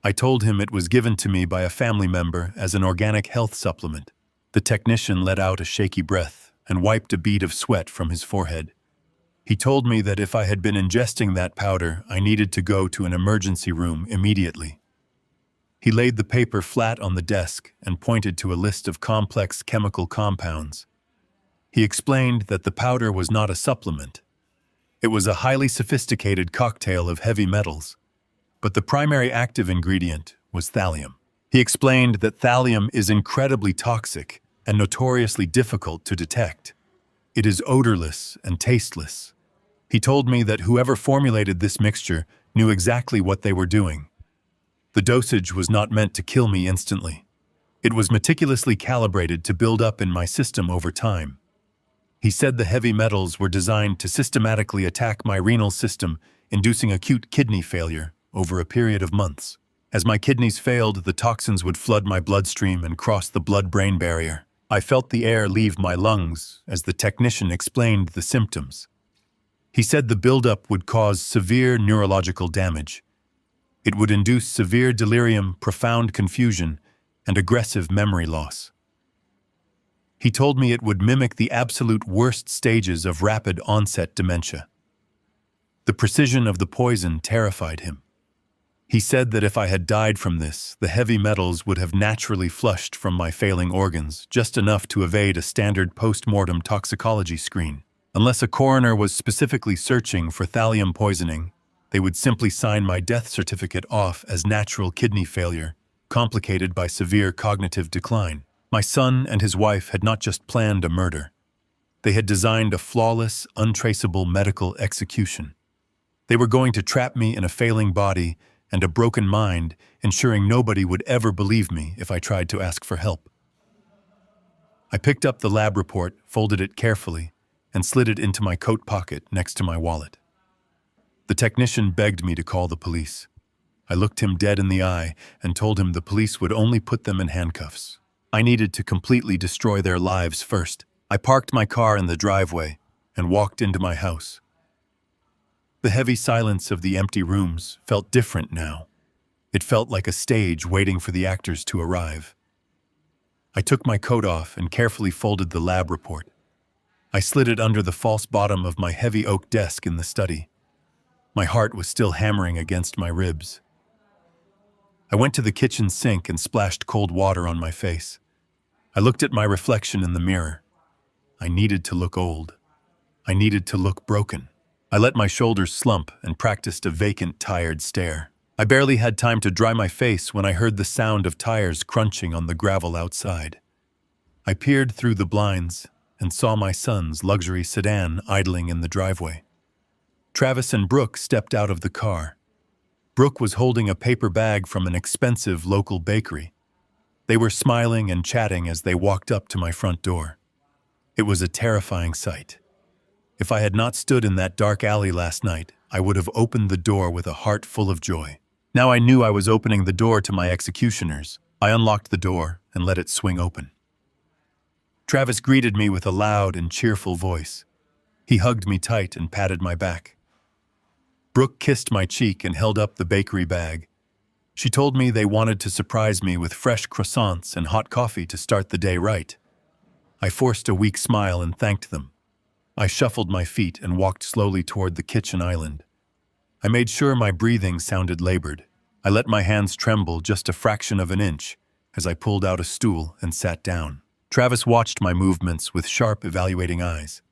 I told him it was given to me by a family member as an organic health supplement. The technician let out a shaky breath and wiped a bead of sweat from his forehead. He told me that if I had been ingesting that powder, I needed to go to an emergency room immediately. He laid the paper flat on the desk and pointed to a list of complex chemical compounds. He explained that the powder was not a supplement. It was a highly sophisticated cocktail of heavy metals, but the primary active ingredient was thallium. He explained that thallium is incredibly toxic and notoriously difficult to detect. It is odorless and tasteless. He told me that whoever formulated this mixture knew exactly what they were doing. The dosage was not meant to kill me instantly. It was meticulously calibrated to build up in my system over time. He said the heavy metals were designed to systematically attack my renal system, inducing acute kidney failure over a period of months. As my kidneys failed, the toxins would flood my bloodstream and cross the blood-brain barrier. I felt the air leave my lungs as the technician explained the symptoms. He said the buildup would cause severe neurological damage. It would induce severe delirium, profound confusion, and aggressive memory loss. He told me it would mimic the absolute worst stages of rapid onset dementia. The precision of the poison terrified him. He said that if I had died from this, the heavy metals would have naturally flushed from my failing organs, just enough to evade a standard post-mortem toxicology screen. Unless a coroner was specifically searching for thallium poisoning, they would simply sign my death certificate off as natural kidney failure, complicated by severe cognitive decline. My son and his wife had not just planned a murder. They had designed a flawless, untraceable medical execution. They were going to trap me in a failing body and a broken mind, ensuring nobody would ever believe me if I tried to ask for help. I picked up the lab report, folded it carefully, and slid it into my coat pocket next to my wallet. The technician begged me to call the police. I looked him dead in the eye and told him the police would only put them in handcuffs. I needed to completely destroy their lives first. I parked my car in the driveway and walked into my house. The heavy silence of the empty rooms felt different now. It felt like a stage waiting for the actors to arrive. I took my coat off and carefully folded the lab report. I slid it under the false bottom of my heavy oak desk in the study. My heart was still hammering against my ribs. I went to the kitchen sink and splashed cold water on my face. I looked at my reflection in the mirror. I needed to look old. I needed to look broken. I let my shoulders slump and practiced a vacant, tired stare. I barely had time to dry my face when I heard the sound of tires crunching on the gravel outside. I peered through the blinds and saw my son's luxury sedan idling in the driveway. Travis and Brooke stepped out of the car. Brooke was holding a paper bag from an expensive local bakery. They were smiling and chatting as they walked up to my front door. It was a terrifying sight. If I had not stood in that dark alley last night, I would have opened the door with a heart full of joy. Now I knew I was opening the door to my executioners. I unlocked the door and let it swing open. Travis greeted me with a loud and cheerful voice. He hugged me tight and patted my back. Brooke kissed my cheek and held up the bakery bag. She told me they wanted to surprise me with fresh croissants and hot coffee to start the day right. I forced a weak smile and thanked them. I shuffled my feet and walked slowly toward the kitchen island. I made sure my breathing sounded labored. I let my hands tremble just a fraction of an inch as I pulled out a stool and sat down. Travis watched my movements with sharp, evaluating eyes.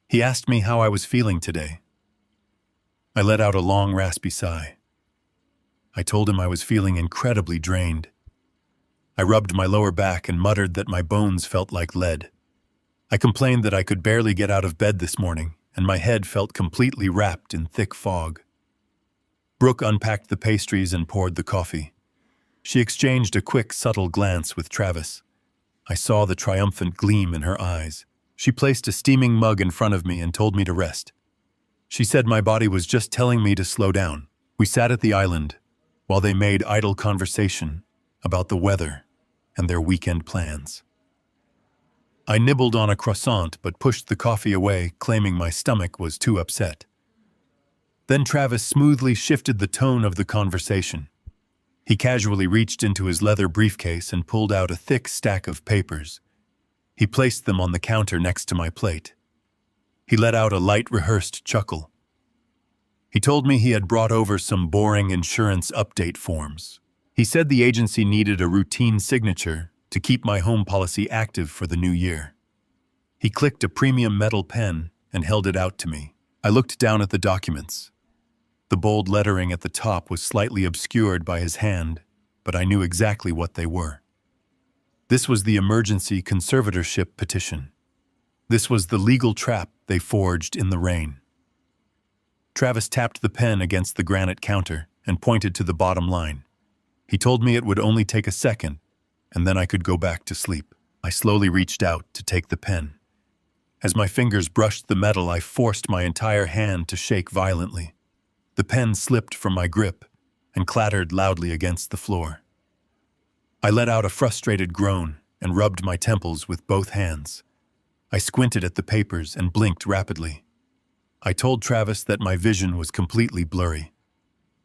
He asked me how I was feeling today. I let out a long, raspy sigh. I told him I was feeling incredibly drained. I rubbed my lower back and muttered that my bones felt like lead. I complained that I could barely get out of bed this morning, and my head felt completely wrapped in thick fog. Brooke unpacked the pastries and poured the coffee. She exchanged a quick, subtle glance with Travis. I saw the triumphant gleam in her eyes. She placed a steaming mug in front of me and told me to rest. She said my body was just telling me to slow down. We sat at the island while they made idle conversation about the weather and their weekend plans. I nibbled on a croissant but pushed the coffee away, claiming my stomach was too upset. Then Travis smoothly shifted the tone of the conversation. He casually reached into his leather briefcase and pulled out a thick stack of papers. He placed them on the counter next to my plate. He let out a light, rehearsed chuckle. He told me he had brought over some boring insurance update forms. He said the agency needed a routine signature to keep my home policy active for the new year. He clicked a premium metal pen and held it out to me. I looked down at the documents. The bold lettering at the top was slightly obscured by his hand, but I knew exactly what they were. This was the emergency conservatorship petition. This was the legal trap they forged in the rain. Travis tapped the pen against the granite counter and pointed to the bottom line. He told me it would only take a second, and then I could go back to sleep. I slowly reached out to take the pen. As my fingers brushed the metal, I forced my entire hand to shake violently. The pen slipped from my grip and clattered loudly against the floor. I let out a frustrated groan and rubbed my temples with both hands. I squinted at the papers and blinked rapidly. I told Travis that my vision was completely blurry.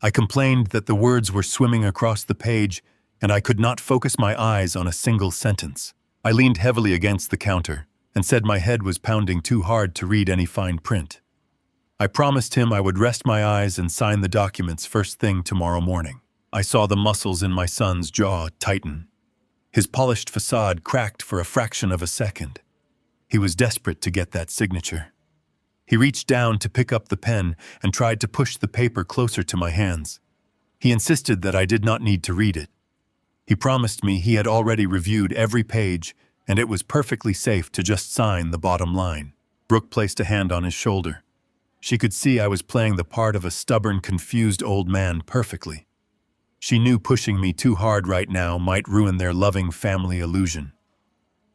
I complained that the words were swimming across the page and I could not focus my eyes on a single sentence. I leaned heavily against the counter and said my head was pounding too hard to read any fine print. I promised him I would rest my eyes and sign the documents first thing tomorrow morning. I saw the muscles in my son's jaw tighten. His polished facade cracked for a fraction of a second. He was desperate to get that signature. He reached down to pick up the pen and tried to push the paper closer to my hands. He insisted that I did not need to read it. He promised me he had already reviewed every page and it was perfectly safe to just sign the bottom line. Brooke placed a hand on his shoulder. She could see I was playing the part of a stubborn, confused old man perfectly. She knew pushing me too hard right now might ruin their loving family illusion.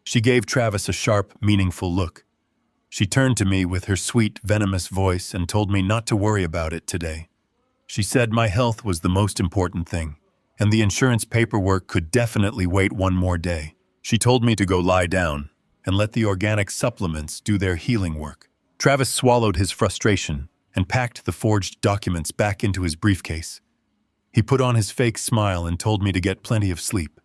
She gave Travis a sharp, meaningful look. She turned to me with her sweet, venomous voice and told me not to worry about it today. She said my health was the most important thing, and the insurance paperwork could definitely wait one more day. She told me to go lie down and let the organic supplements do their healing work. Travis swallowed his frustration and packed the forged documents back into his briefcase. He put on his fake smile and told me to get plenty of sleep.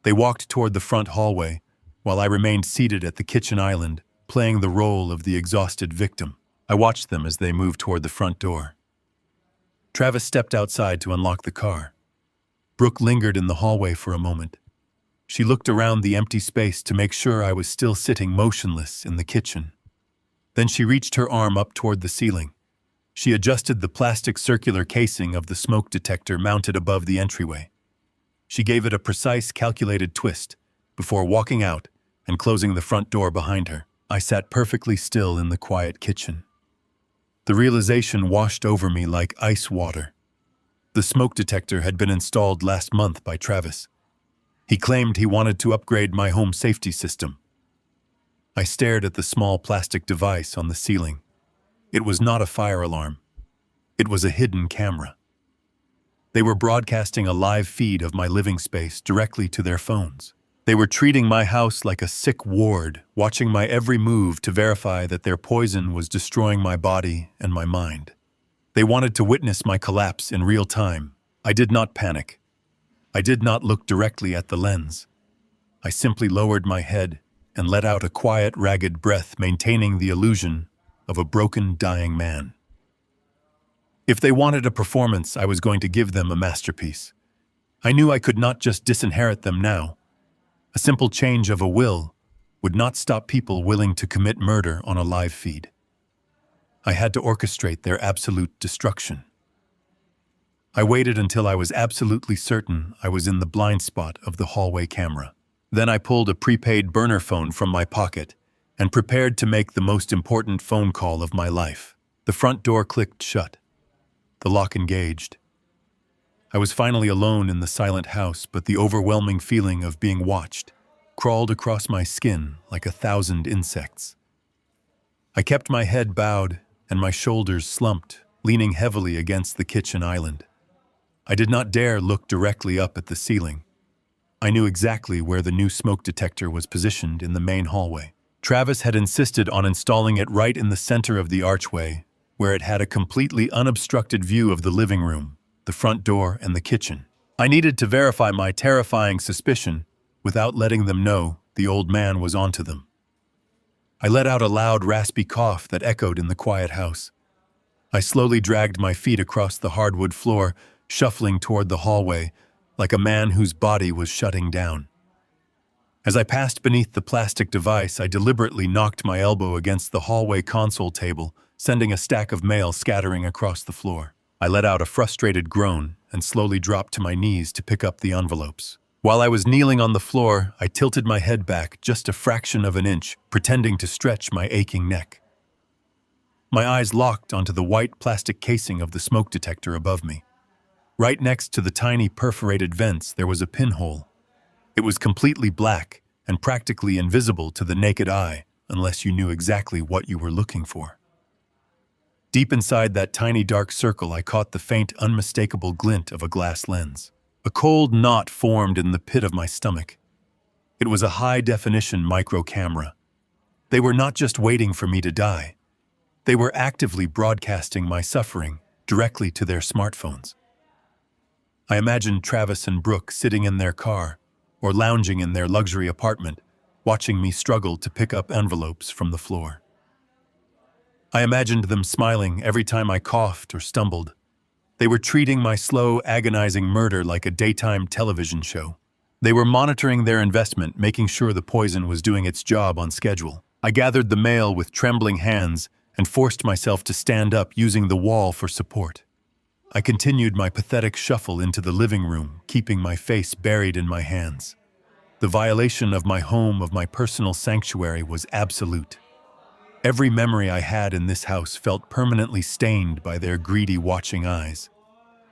They walked toward the front hallway, while I remained seated at the kitchen island, playing the role of the exhausted victim. I watched them as they moved toward the front door. Travis stepped outside to unlock the car. Brooke lingered in the hallway for a moment. She looked around the empty space to make sure I was still sitting motionless in the kitchen. Then she reached her arm up toward the ceiling. She adjusted the plastic circular casing of the smoke detector mounted above the entryway. She gave it a precise, calculated twist before walking out and closing the front door behind her. I sat perfectly still in the quiet kitchen. The realization washed over me like ice water. The smoke detector had been installed last month by Travis. He claimed he wanted to upgrade my home safety system. I stared at the small plastic device on the ceiling. It was not a fire alarm. It was a hidden camera. They were broadcasting a live feed of my living space directly to their phones. They were treating my house like a sick ward, watching my every move to verify that their poison was destroying my body and my mind. They wanted to witness my collapse in real time. I did not panic. I did not look directly at the lens. I simply lowered my head and let out a quiet, ragged breath, maintaining the illusion of a broken, dying man. If they wanted a performance, I was going to give them a masterpiece. I knew I could not just disinherit them now. A simple change of a will would not stop people willing to commit murder on a live feed. I had to orchestrate their absolute destruction. I waited until I was absolutely certain I was in the blind spot of the hallway camera. Then I pulled a prepaid burner phone from my pocket and prepared to make the most important phone call of my life. The front door clicked shut. The lock engaged. I was finally alone in the silent house, but the overwhelming feeling of being watched crawled across my skin like 1,000 insects. I kept my head bowed and my shoulders slumped, leaning heavily against the kitchen island. I did not dare look directly up at the ceiling. I knew exactly where the new smoke detector was positioned in the main hallway. Travis had insisted on installing it right in the center of the archway, where it had a completely unobstructed view of the living room, the front door, and the kitchen. I needed to verify my terrifying suspicion without letting them know the old man was onto them. I let out a loud, raspy cough that echoed in the quiet house. I slowly dragged my feet across the hardwood floor, shuffling toward the hallway like a man whose body was shutting down. As I passed beneath the plastic device, I deliberately knocked my elbow against the hallway console table, sending a stack of mail scattering across the floor. I let out a frustrated groan and slowly dropped to my knees to pick up the envelopes. While I was kneeling on the floor, I tilted my head back just a fraction of an inch, pretending to stretch my aching neck. My eyes locked onto the white plastic casing of the smoke detector above me. Right next to the tiny perforated vents, there was a pinhole. It was completely black and practically invisible to the naked eye unless you knew exactly what you were looking for. Deep inside that tiny dark circle, I caught the faint, unmistakable glint of a glass lens. A cold knot formed in the pit of my stomach. It was a high-definition micro camera. They were not just waiting for me to die. They were actively broadcasting my suffering directly to their smartphones. I imagined Travis and Brooke sitting in their car or lounging in their luxury apartment, watching me struggle to pick up envelopes from the floor. I imagined them smiling every time I coughed or stumbled. They were treating my slow, agonizing murder like a daytime television show. They were monitoring their investment, making sure the poison was doing its job on schedule. I gathered the mail with trembling hands and forced myself to stand up, using the wall for support. I continued my pathetic shuffle into the living room, keeping my face buried in my hands. The violation of my home, of my personal sanctuary, was absolute. Every memory I had in this house felt permanently stained by their greedy, watching eyes.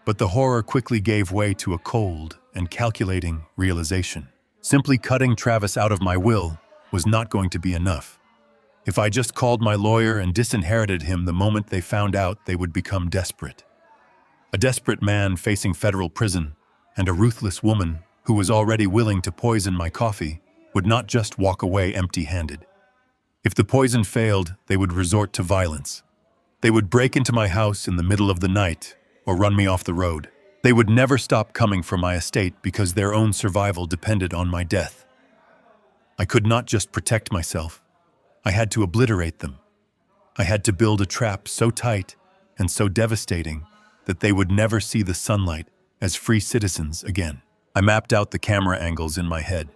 But the horror quickly gave way to a cold and calculating realization. Simply cutting Travis out of my will was not going to be enough. If I just called my lawyer and disinherited him the moment they found out, they would become desperate. A desperate man facing federal prison and a ruthless woman who was already willing to poison my coffee would not just walk away empty-handed. If the poison failed, they would resort to violence. They would break into my house in the middle of the night or run me off the road. They would never stop coming for my estate because their own survival depended on my death. I could not just protect myself. I had to obliterate them. I had to build a trap so tight and so devastating that they would never see the sunlight as free citizens again. I mapped out the camera angles in my head.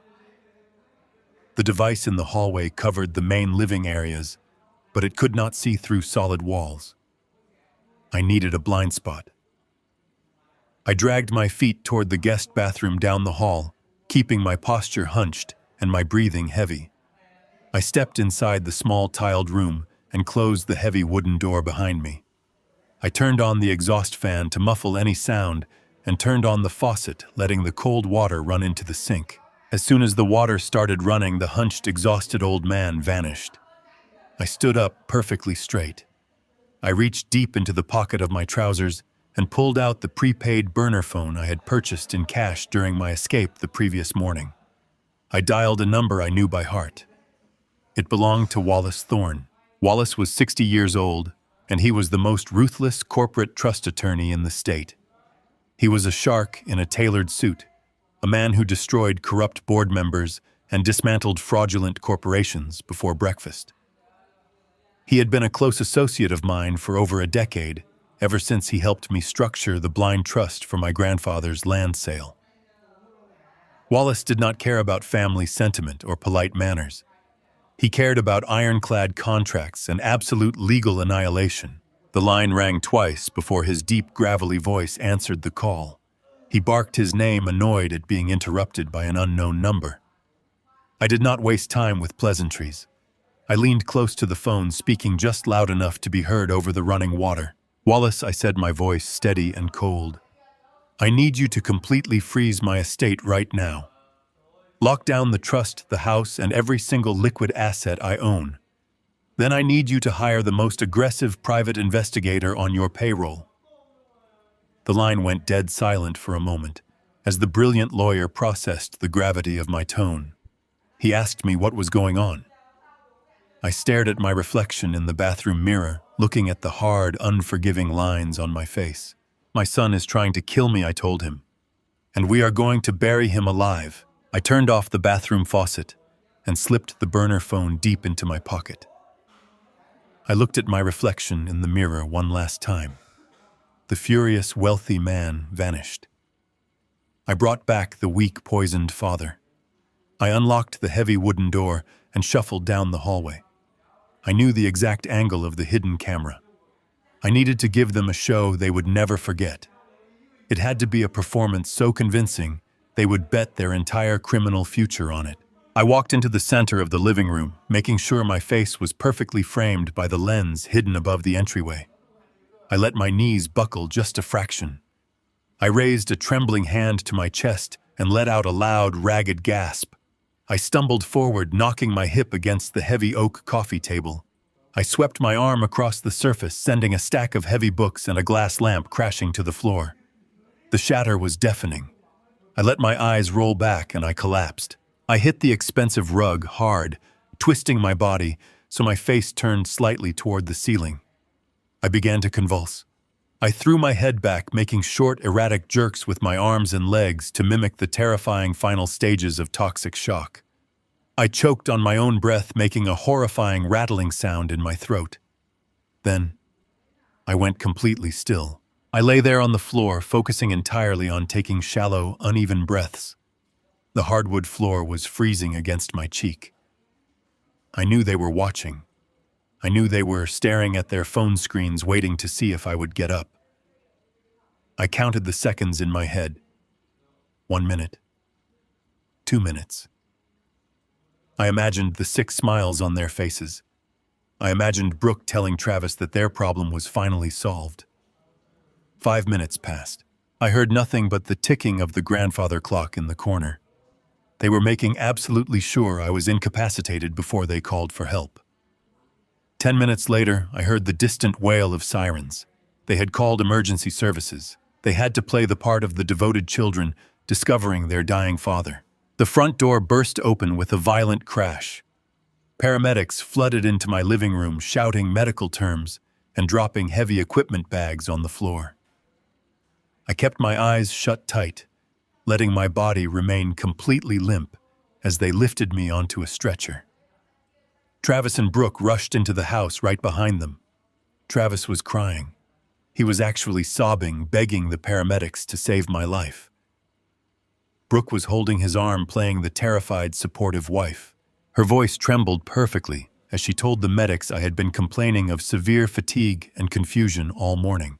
The device in the hallway covered the main living areas, but it could not see through solid walls. I needed a blind spot. I dragged my feet toward the guest bathroom down the hall, keeping my posture hunched and my breathing heavy. I stepped inside the small tiled room and closed the heavy wooden door behind me. I turned on the exhaust fan to muffle any sound and turned on the faucet, letting the cold water run into the sink. As soon as the water started running, the hunched, exhausted old man vanished. I stood up perfectly straight. I reached deep into the pocket of my trousers and pulled out the prepaid burner phone I had purchased in cash during my escape the previous morning. I dialed a number I knew by heart. It belonged to Wallace Thorne. Wallace was 60 years old, and he was the most ruthless corporate trust attorney in the state. He was a shark in a tailored suit, a man who destroyed corrupt board members and dismantled fraudulent corporations before breakfast. He had been a close associate of mine for over a decade, ever since he helped me structure the blind trust for my grandfather's land sale. Wallace did not care about family sentiment or polite manners. He cared about ironclad contracts and absolute legal annihilation. The line rang twice before his deep, gravelly voice answered the call. He barked his name, annoyed at being interrupted by an unknown number. I did not waste time with pleasantries. I leaned close to the phone, speaking just loud enough to be heard over the running water. "Wallace," I said, my voice steady and cold. "I need you to completely freeze my estate right now. Lock down the trust, the house, and every single liquid asset I own. Then I need you to hire the most aggressive private investigator on your payroll." The line went dead silent for a moment, as the brilliant lawyer processed the gravity of my tone. He asked me what was going on. I stared at my reflection in the bathroom mirror, looking at the hard, unforgiving lines on my face. "My son is trying to kill me," I told him, "and we are going to bury him alive." I turned off the bathroom faucet and slipped the burner phone deep into my pocket. I looked at my reflection in the mirror one last time. The furious, wealthy man vanished. I brought back the weak, poisoned father. I unlocked the heavy wooden door and shuffled down the hallway. I knew the exact angle of the hidden camera. I needed to give them a show they would never forget. It had to be a performance so convincing they would bet their entire criminal future on it. I walked into the center of the living room, making sure my face was perfectly framed by the lens hidden above the entryway. I let my knees buckle just a fraction. I raised a trembling hand to my chest and let out a loud, ragged gasp. I stumbled forward, knocking my hip against the heavy oak coffee table. I swept my arm across the surface, sending a stack of heavy books and a glass lamp crashing to the floor. The shatter was deafening. I let my eyes roll back and I collapsed. I hit the expensive rug hard, twisting my body so my face turned slightly toward the ceiling. I began to convulse. I threw my head back, making short, erratic jerks with my arms and legs to mimic the terrifying final stages of toxic shock. I choked on my own breath, making a horrifying rattling sound in my throat. Then, I went completely still. I lay there on the floor, focusing entirely on taking shallow, uneven breaths. The hardwood floor was freezing against my cheek. I knew they were watching. I knew they were staring at their phone screens, waiting to see if I would get up. I counted the seconds in my head. 1 minute. 2 minutes. I imagined the 6 smiles on their faces. I imagined Brooke telling Travis that their problem was finally solved. 5 minutes passed. I heard nothing but the ticking of the grandfather clock in the corner. They were making absolutely sure I was incapacitated before they called for help. 10 minutes later, I heard the distant wail of sirens. They had called emergency services. They had to play the part of the devoted children discovering their dying father. The front door burst open with a violent crash. Paramedics flooded into my living room, shouting medical terms and dropping heavy equipment bags on the floor. I kept my eyes shut tight, letting my body remain completely limp as they lifted me onto a stretcher. Travis and Brooke rushed into the house right behind them. Travis was crying. He was actually sobbing, begging the paramedics to save my life. Brooke was holding his arm, playing the terrified, supportive wife. Her voice trembled perfectly as she told the medics I had been complaining of severe fatigue and confusion all morning.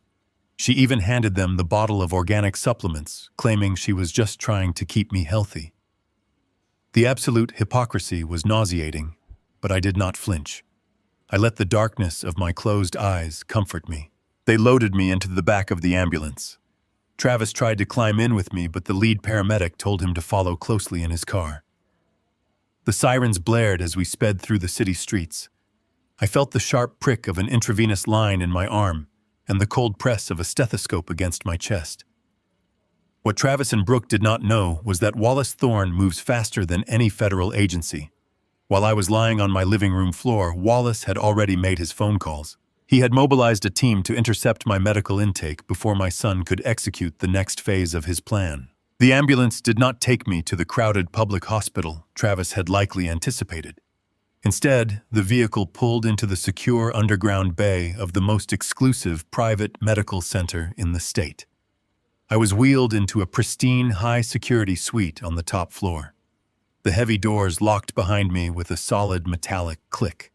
She even handed them the bottle of organic supplements, claiming she was just trying to keep me healthy. The absolute hypocrisy was nauseating, but I did not flinch. I let the darkness of my closed eyes comfort me. They loaded me into the back of the ambulance. Travis tried to climb in with me, but the lead paramedic told him to follow closely in his car. The sirens blared as we sped through the city streets. I felt the sharp prick of an intravenous line in my arm and the cold press of a stethoscope against my chest. What Travis and Brooke did not know was that Wallace Thorne moves faster than any federal agency. While I was lying on my living room floor, Wallace had already made his phone calls. He had mobilized a team to intercept my medical intake before my son could execute the next phase of his plan. The ambulance did not take me to the crowded public hospital Travis had likely anticipated. Instead, the vehicle pulled into the secure underground bay of the most exclusive private medical center in the state. I was wheeled into a pristine, high-security suite on the top floor. The heavy doors locked behind me with a solid metallic click.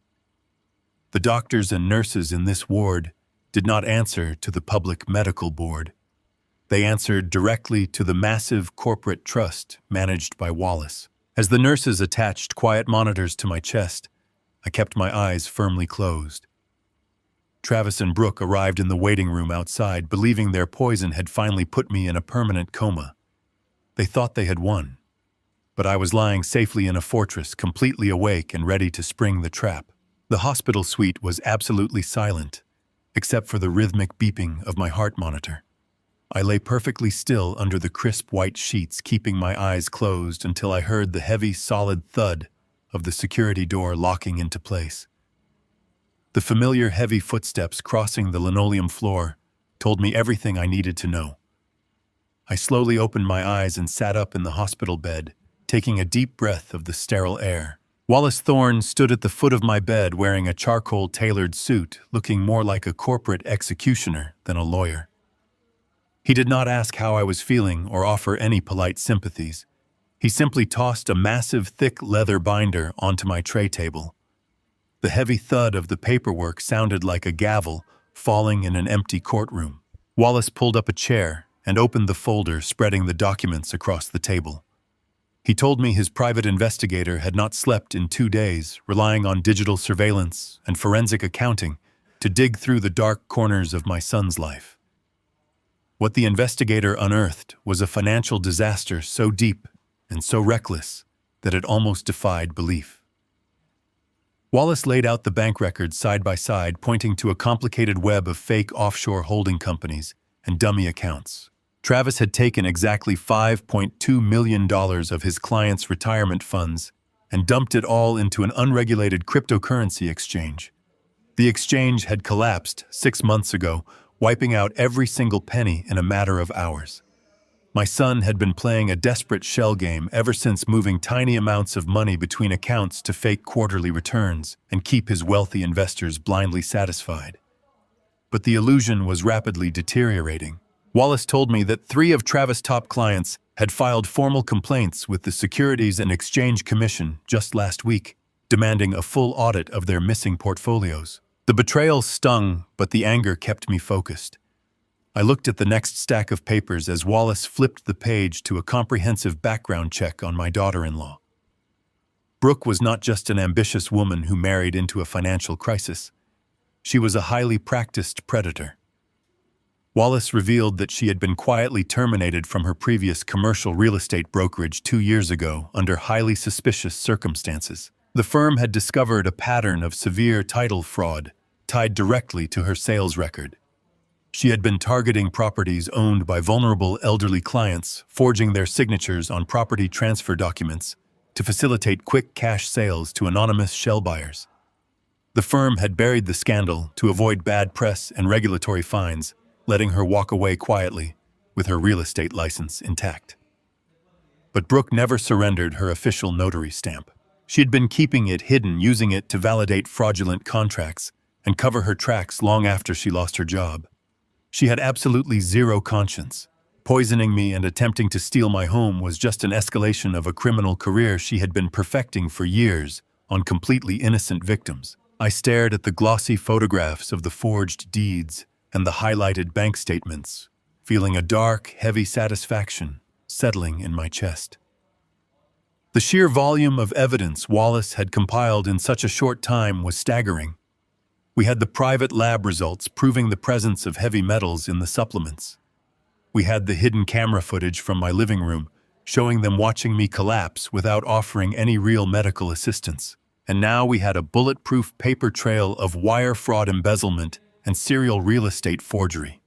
The doctors and nurses in this ward did not answer to the public medical board. They answered directly to the massive corporate trust managed by Wallace. As the nurses attached quiet monitors to my chest, I kept my eyes firmly closed. Travis and Brooke arrived in the waiting room outside, believing their poison had finally put me in a permanent coma. They thought they had won, but I was lying safely in a fortress, completely awake and ready to spring the trap. The hospital suite was absolutely silent, except for the rhythmic beeping of my heart monitor. I lay perfectly still under the crisp white sheets, keeping my eyes closed until I heard the heavy, solid thud of the security door locking into place. The familiar heavy footsteps crossing the linoleum floor told me everything I needed to know. I slowly opened my eyes and sat up in the hospital bed, taking a deep breath of the sterile air. Wallace Thorne stood at the foot of my bed wearing a charcoal-tailored suit, looking more like a corporate executioner than a lawyer. He did not ask how I was feeling or offer any polite sympathies. He simply tossed a massive, thick leather binder onto my tray table. The heavy thud of the paperwork sounded like a gavel falling in an empty courtroom. Wallace pulled up a chair and opened the folder, spreading the documents across the table. He told me his private investigator had not slept in 2 days, relying on digital surveillance and forensic accounting to dig through the dark corners of my son's life. What the investigator unearthed was a financial disaster so deep and so reckless that it almost defied belief. Wallace laid out the bank records side by side, pointing to a complicated web of fake offshore holding companies and dummy accounts. Travis had taken exactly $5.2 million of his client's retirement funds and dumped it all into an unregulated cryptocurrency exchange. The exchange had collapsed 6 months ago, wiping out every single penny in a matter of hours. My son had been playing a desperate shell game ever since, moving tiny amounts of money between accounts to fake quarterly returns and keep his wealthy investors blindly satisfied. But the illusion was rapidly deteriorating. Wallace told me that 3 of Travis' top clients had filed formal complaints with the Securities and Exchange Commission just last week, demanding a full audit of their missing portfolios. The betrayal stung, but the anger kept me focused. I looked at the next stack of papers as Wallace flipped the page to a comprehensive background check on my daughter-in-law. Brooke was not just an ambitious woman who married into a financial crisis. She was a highly practiced predator. Wallace revealed that she had been quietly terminated from her previous commercial real estate brokerage 2 years ago under highly suspicious circumstances. The firm had discovered a pattern of severe title fraud tied directly to her sales record. She had been targeting properties owned by vulnerable elderly clients, forging their signatures on property transfer documents to facilitate quick cash sales to anonymous shell buyers. The firm had buried the scandal to avoid bad press and regulatory fines, letting her walk away quietly, with her real estate license intact. But Brooke never surrendered her official notary stamp. She had been keeping it hidden, using it to validate fraudulent contracts and cover her tracks long after she lost her job. She had absolutely zero conscience. Poisoning me and attempting to steal my home was just an escalation of a criminal career she had been perfecting for years on completely innocent victims. I stared at the glossy photographs of the forged deeds and the highlighted bank statements, feeling a dark, heavy satisfaction settling in my chest. The sheer volume of evidence Wallace had compiled in such a short time was staggering. We had the private lab results proving the presence of heavy metals in the supplements. We had the hidden camera footage from my living room, showing them watching me collapse without offering any real medical assistance. And now we had a bulletproof paper trail of wire fraud, embezzlement, and serial real estate forgery.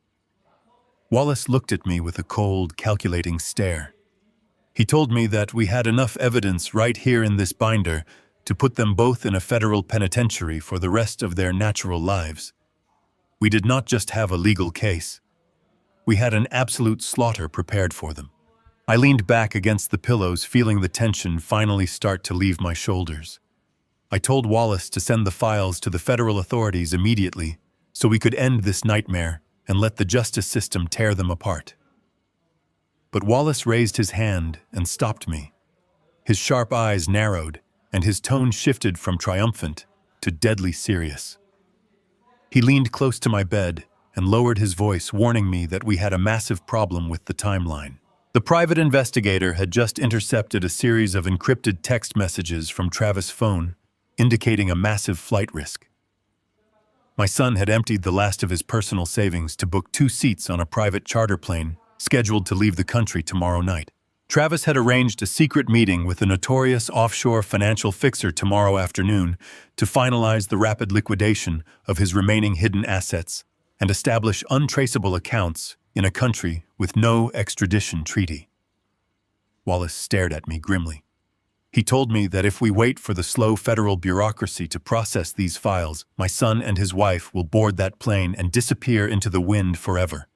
Wallace looked at me with a cold, calculating stare. He told me that we had enough evidence right here in this binder to put them both in a federal penitentiary for the rest of their natural lives. We did not just have a legal case. We had an absolute slaughter prepared for them. I leaned back against the pillows, feeling the tension finally start to leave my shoulders. I told Wallace to send the files to the federal authorities immediately so we could end this nightmare and let the justice system tear them apart. But Wallace raised his hand and stopped me. His sharp eyes narrowed, and his tone shifted from triumphant to deadly serious. He leaned close to my bed and lowered his voice, warning me that we had a massive problem with the timeline. The private investigator had just intercepted a series of encrypted text messages from Travis' phone, indicating a massive flight risk. My son had emptied the last of his personal savings to book 2 seats on a private charter plane scheduled to leave the country tomorrow night. Travis had arranged a secret meeting with a notorious offshore financial fixer tomorrow afternoon to finalize the rapid liquidation of his remaining hidden assets and establish untraceable accounts in a country with no extradition treaty. Wallace stared at me grimly. He told me that if we wait for the slow federal bureaucracy to process these files, my son and his wife will board that plane and disappear into the wind forever.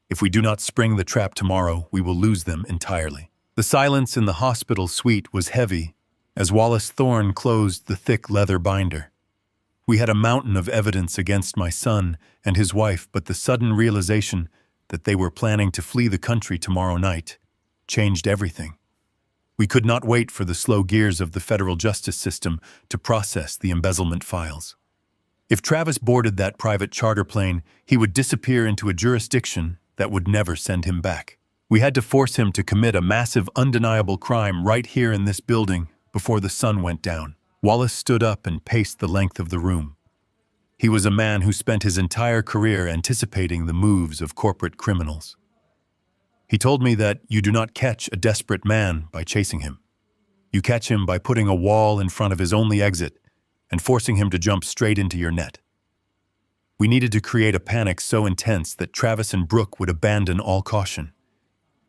If we do not spring the trap tomorrow, we will lose them entirely. The silence in the hospital suite was heavy as Wallace Thorne closed the thick leather binder. We had a mountain of evidence against my son and his wife, but the sudden realization that they were planning to flee the country tomorrow night changed everything. We could not wait for the slow gears of the federal justice system to process the embezzlement files. If Travis boarded that private charter plane, he would disappear into a jurisdiction that would never send him back. We had to force him to commit a massive, undeniable crime right here in this building before the sun went down. Wallace stood up and paced the length of the room. He was a man who spent his entire career anticipating the moves of corporate criminals. He told me that you do not catch a desperate man by chasing him. You catch him by putting a wall in front of his only exit and forcing him to jump straight into your net. We needed to create a panic so intense that Travis and Brooke would abandon all caution.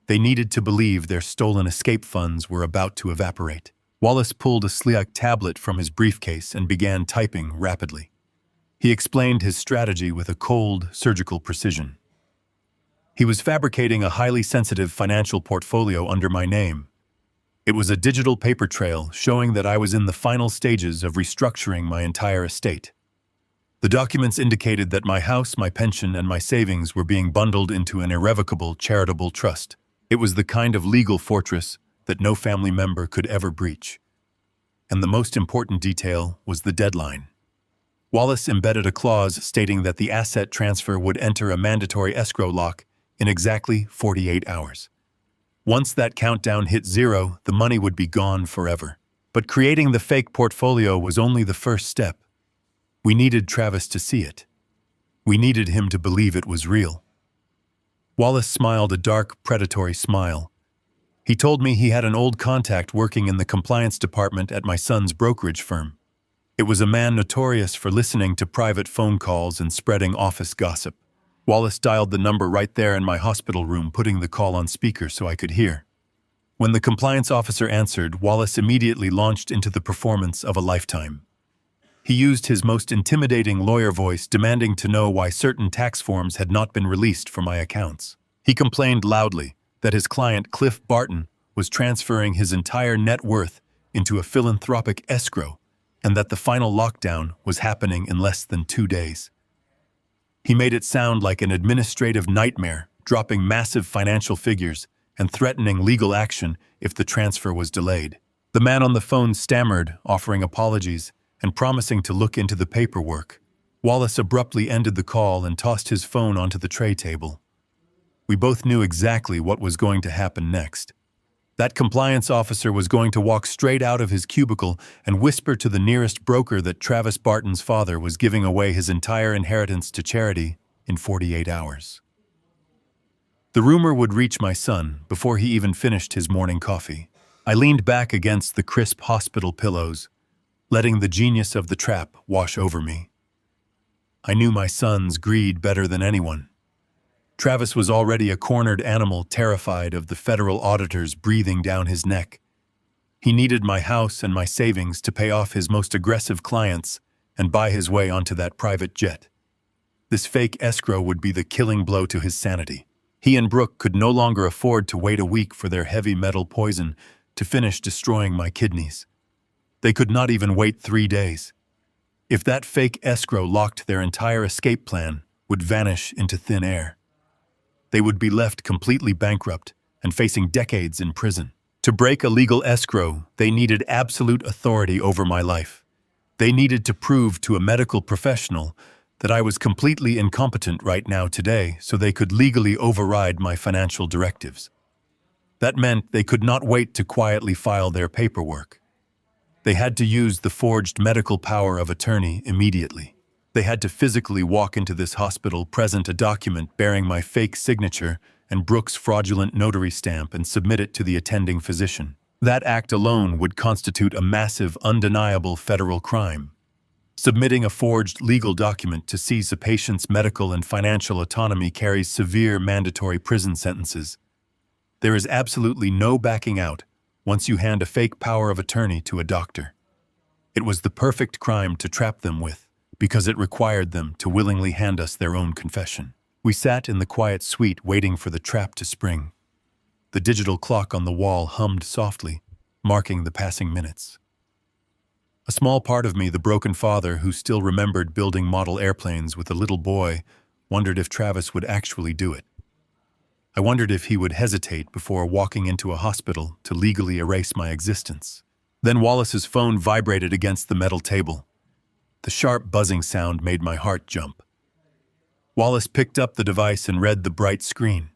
They needed to believe their stolen escape funds were about to evaporate. Wallace pulled a Sleek tablet from his briefcase and began typing rapidly. He explained his strategy with a cold, surgical precision. He was fabricating a highly sensitive financial portfolio under my name. It was a digital paper trail showing that I was in the final stages of restructuring my entire estate. The documents indicated that my house, my pension, and my savings were being bundled into an irrevocable charitable trust. It was the kind of legal fortress that no family member could ever breach. And the most important detail was the deadline. Wallace embedded a clause stating that the asset transfer would enter a mandatory escrow lock in exactly 48 hours. Once that countdown hit zero, the money would be gone forever. But creating the fake portfolio was only the first step. We needed Travis to see it. We needed him to believe it was real. Wallace smiled a dark, predatory smile. He told me he had an old contact working in the compliance department at my son's brokerage firm. It was a man notorious for listening to private phone calls and spreading office gossip. Wallace dialed the number right there in my hospital room, putting the call on speaker so I could hear. When the compliance officer answered, Wallace immediately launched into the performance of a lifetime. He used his most intimidating lawyer voice, demanding to know why certain tax forms had not been released for my accounts. He complained loudly that his client, Cliff Barton, was transferring his entire net worth into a philanthropic escrow and that the final lockdown was happening in less than 2 days. He made it sound like an administrative nightmare, dropping massive financial figures and threatening legal action if the transfer was delayed. The man on the phone stammered, offering apologies and promising to look into the paperwork. Wallace abruptly ended the call and tossed his phone onto the tray table. We both knew exactly what was going to happen next. That compliance officer was going to walk straight out of his cubicle and whisper to the nearest broker that Travis Barton's father was giving away his entire inheritance to charity in 48 hours. The rumor would reach my son before he even finished his morning coffee. I leaned back against the crisp hospital pillows, letting the genius of the trap wash over me. I knew my son's greed better than anyone. Travis was already a cornered animal, terrified of the federal auditors breathing down his neck. He needed my house and my savings to pay off his most aggressive clients and buy his way onto that private jet. This fake escrow would be the killing blow to his sanity. He and Brooke could no longer afford to wait a week for their heavy metal poison to finish destroying my kidneys. They could not even wait 3 days. If that fake escrow locked, their entire escape plan would vanish into thin air. They would be left completely bankrupt and facing decades in prison. To break a legal escrow, they needed absolute authority over my life. They needed to prove to a medical professional that I was completely incompetent right now today so they could legally override my financial directives. That meant they could not wait to quietly file their paperwork. They had to use the forged medical power of attorney immediately. They had to physically walk into this hospital, present a document bearing my fake signature and Brooke's fraudulent notary stamp, and submit it to the attending physician. That act alone would constitute a massive, undeniable federal crime. Submitting a forged legal document to seize a patient's medical and financial autonomy carries severe mandatory prison sentences. There is absolutely no backing out once you hand a fake power of attorney to a doctor. It was the perfect crime to trap them with, because it required them to willingly hand us their own confession. We sat in the quiet suite waiting for the trap to spring. The digital clock on the wall hummed softly, marking the passing minutes. A small part of me, the broken father who still remembered building model airplanes with a little boy, wondered if Travis would actually do it. I wondered if he would hesitate before walking into a hospital to legally erase my existence. Then Wallace's phone vibrated against the metal table. The sharp buzzing sound made my heart jump. Wallace picked up the device and read the bright screen.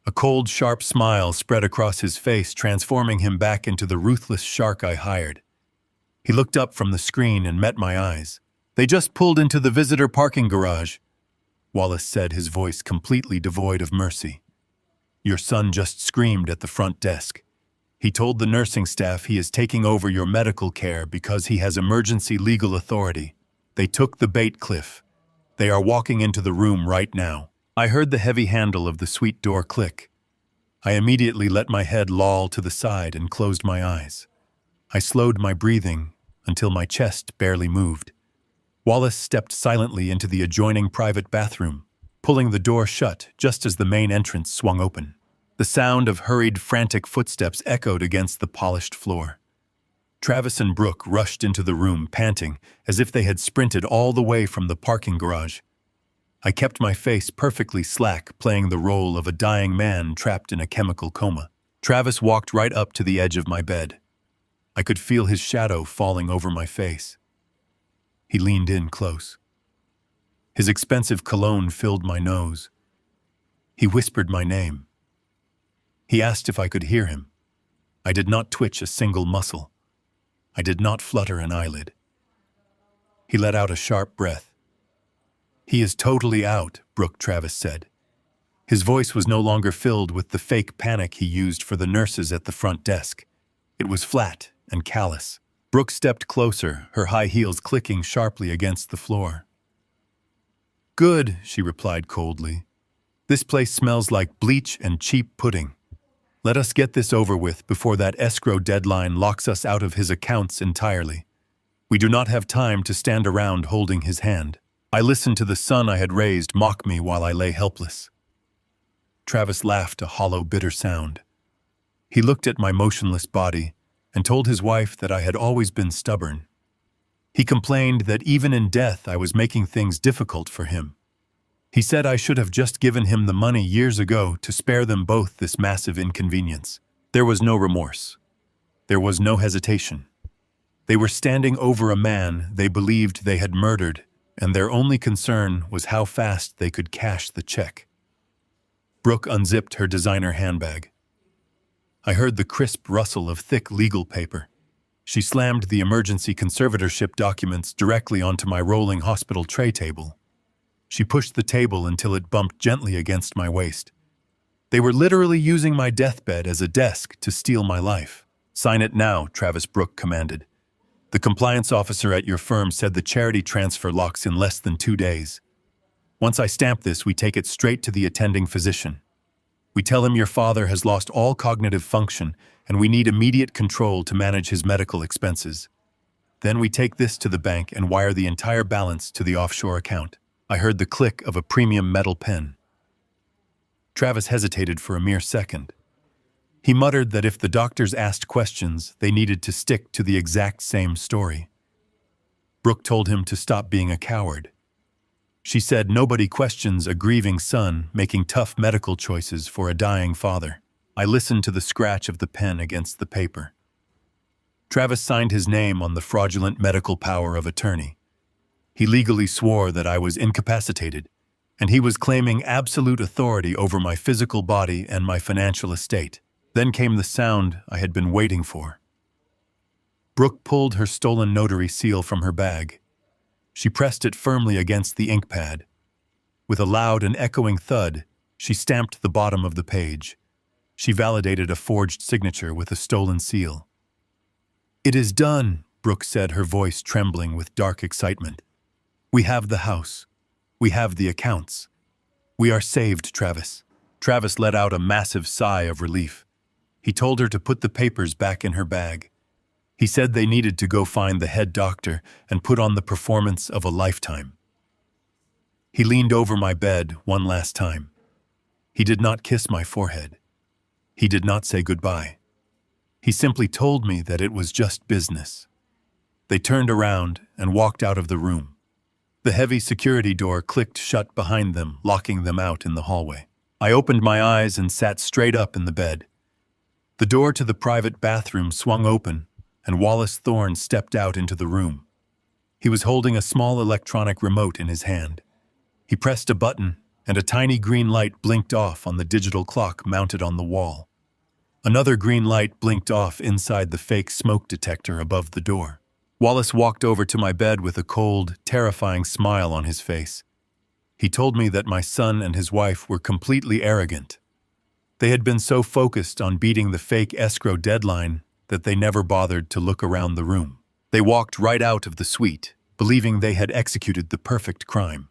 A cold, sharp smile spread across his face, transforming him back into the ruthless shark I hired. He looked up from the screen and met my eyes. "They just pulled into the visitor parking garage," Wallace said, his voice completely devoid of mercy. Your son just screamed at the front desk. He told the nursing staff he is taking over your medical care because he has emergency legal authority. They took the bait, Cliff. They are walking into the room right now." I heard the heavy handle of the suite door click. I immediately let my head loll to the side and closed my eyes. I slowed my breathing until my chest barely moved. Wallace stepped silently into the adjoining private bathroom, pulling the door shut just as the main entrance swung open. The sound of hurried, frantic footsteps echoed against the polished floor. Travis and Brooke rushed into the room, panting, as if they had sprinted all the way from the parking garage. I kept my face perfectly slack, playing the role of a dying man trapped in a chemical coma. Travis walked right up to the edge of my bed. I could feel his shadow falling over my face. He leaned in close. His expensive cologne filled my nose. He whispered my name. He asked if I could hear him. I did not twitch a single muscle. I did not flutter an eyelid. He let out a sharp breath. "He is totally out," Brooke Travis said. His voice was no longer filled with the fake panic he used for the nurses at the front desk. It was flat and callous. Brooke stepped closer, her high heels clicking sharply against the floor. "Good," she replied coldly. "This place smells like bleach and cheap pudding. Let us get this over with before that escrow deadline locks us out of his accounts entirely. We do not have time to stand around holding his hand." I listened to the son I had raised mock me while I lay helpless. Travis laughed a hollow, bitter sound. He looked at my motionless body and told his wife that I had always been stubborn. He complained that even in death I was making things difficult for him. He said I should have just given him the money years ago to spare them both this massive inconvenience. There was no remorse. There was no hesitation. They were standing over a man they believed they had murdered, and their only concern was how fast they could cash the check. Brooke unzipped her designer handbag. I heard the crisp rustle of thick legal paper. She slammed the emergency conservatorship documents directly onto my rolling hospital tray table. She pushed the table until it bumped gently against my waist. They were literally using my deathbed as a desk to steal my life. "Sign it now," Travis Brooke commanded. "The compliance officer at your firm said the charity transfer locks in less than 2 days. Once I stamp this, we take it straight to the attending physician. We tell him your father has lost all cognitive function and we need immediate control to manage his medical expenses. Then we take this to the bank and wire the entire balance to the offshore account." I heard the click of a premium metal pen. Travis hesitated for a mere second. He muttered that if the doctors asked questions, they needed to stick to the exact same story. Brooke told him to stop being a coward. She said nobody questions a grieving son making tough medical choices for a dying father. I listened to the scratch of the pen against the paper. Travis signed his name on the fraudulent medical power of attorney. He legally swore that I was incapacitated, and he was claiming absolute authority over my physical body and my financial estate. Then came the sound I had been waiting for. Brooke pulled her stolen notary seal from her bag. She pressed it firmly against the ink pad. With a loud and echoing thud, she stamped the bottom of the page. She validated a forged signature with a stolen seal. "It is done," Brooke said, her voice trembling with dark excitement. "We have the house. We have the accounts. We are saved, Travis." Travis let out a massive sigh of relief. He told her to put the papers back in her bag. He said they needed to go find the head doctor and put on the performance of a lifetime. He leaned over my bed one last time. He did not kiss my forehead. He did not say goodbye. He simply told me that it was just business. They turned around and walked out of the room. The heavy security door clicked shut behind them, locking them out in the hallway. I opened my eyes and sat straight up in the bed. The door to the private bathroom swung open, and Wallace Thorne stepped out into the room. He was holding a small electronic remote in his hand. He pressed a button, and a tiny green light blinked off on the digital clock mounted on the wall. Another green light blinked off inside the fake smoke detector above the door. Wallace walked over to my bed with a cold, terrifying smile on his face. He told me that my son and his wife were completely arrogant. They had been so focused on beating the fake escrow deadline that they never bothered to look around the room. They walked right out of the suite, believing they had executed the perfect crime.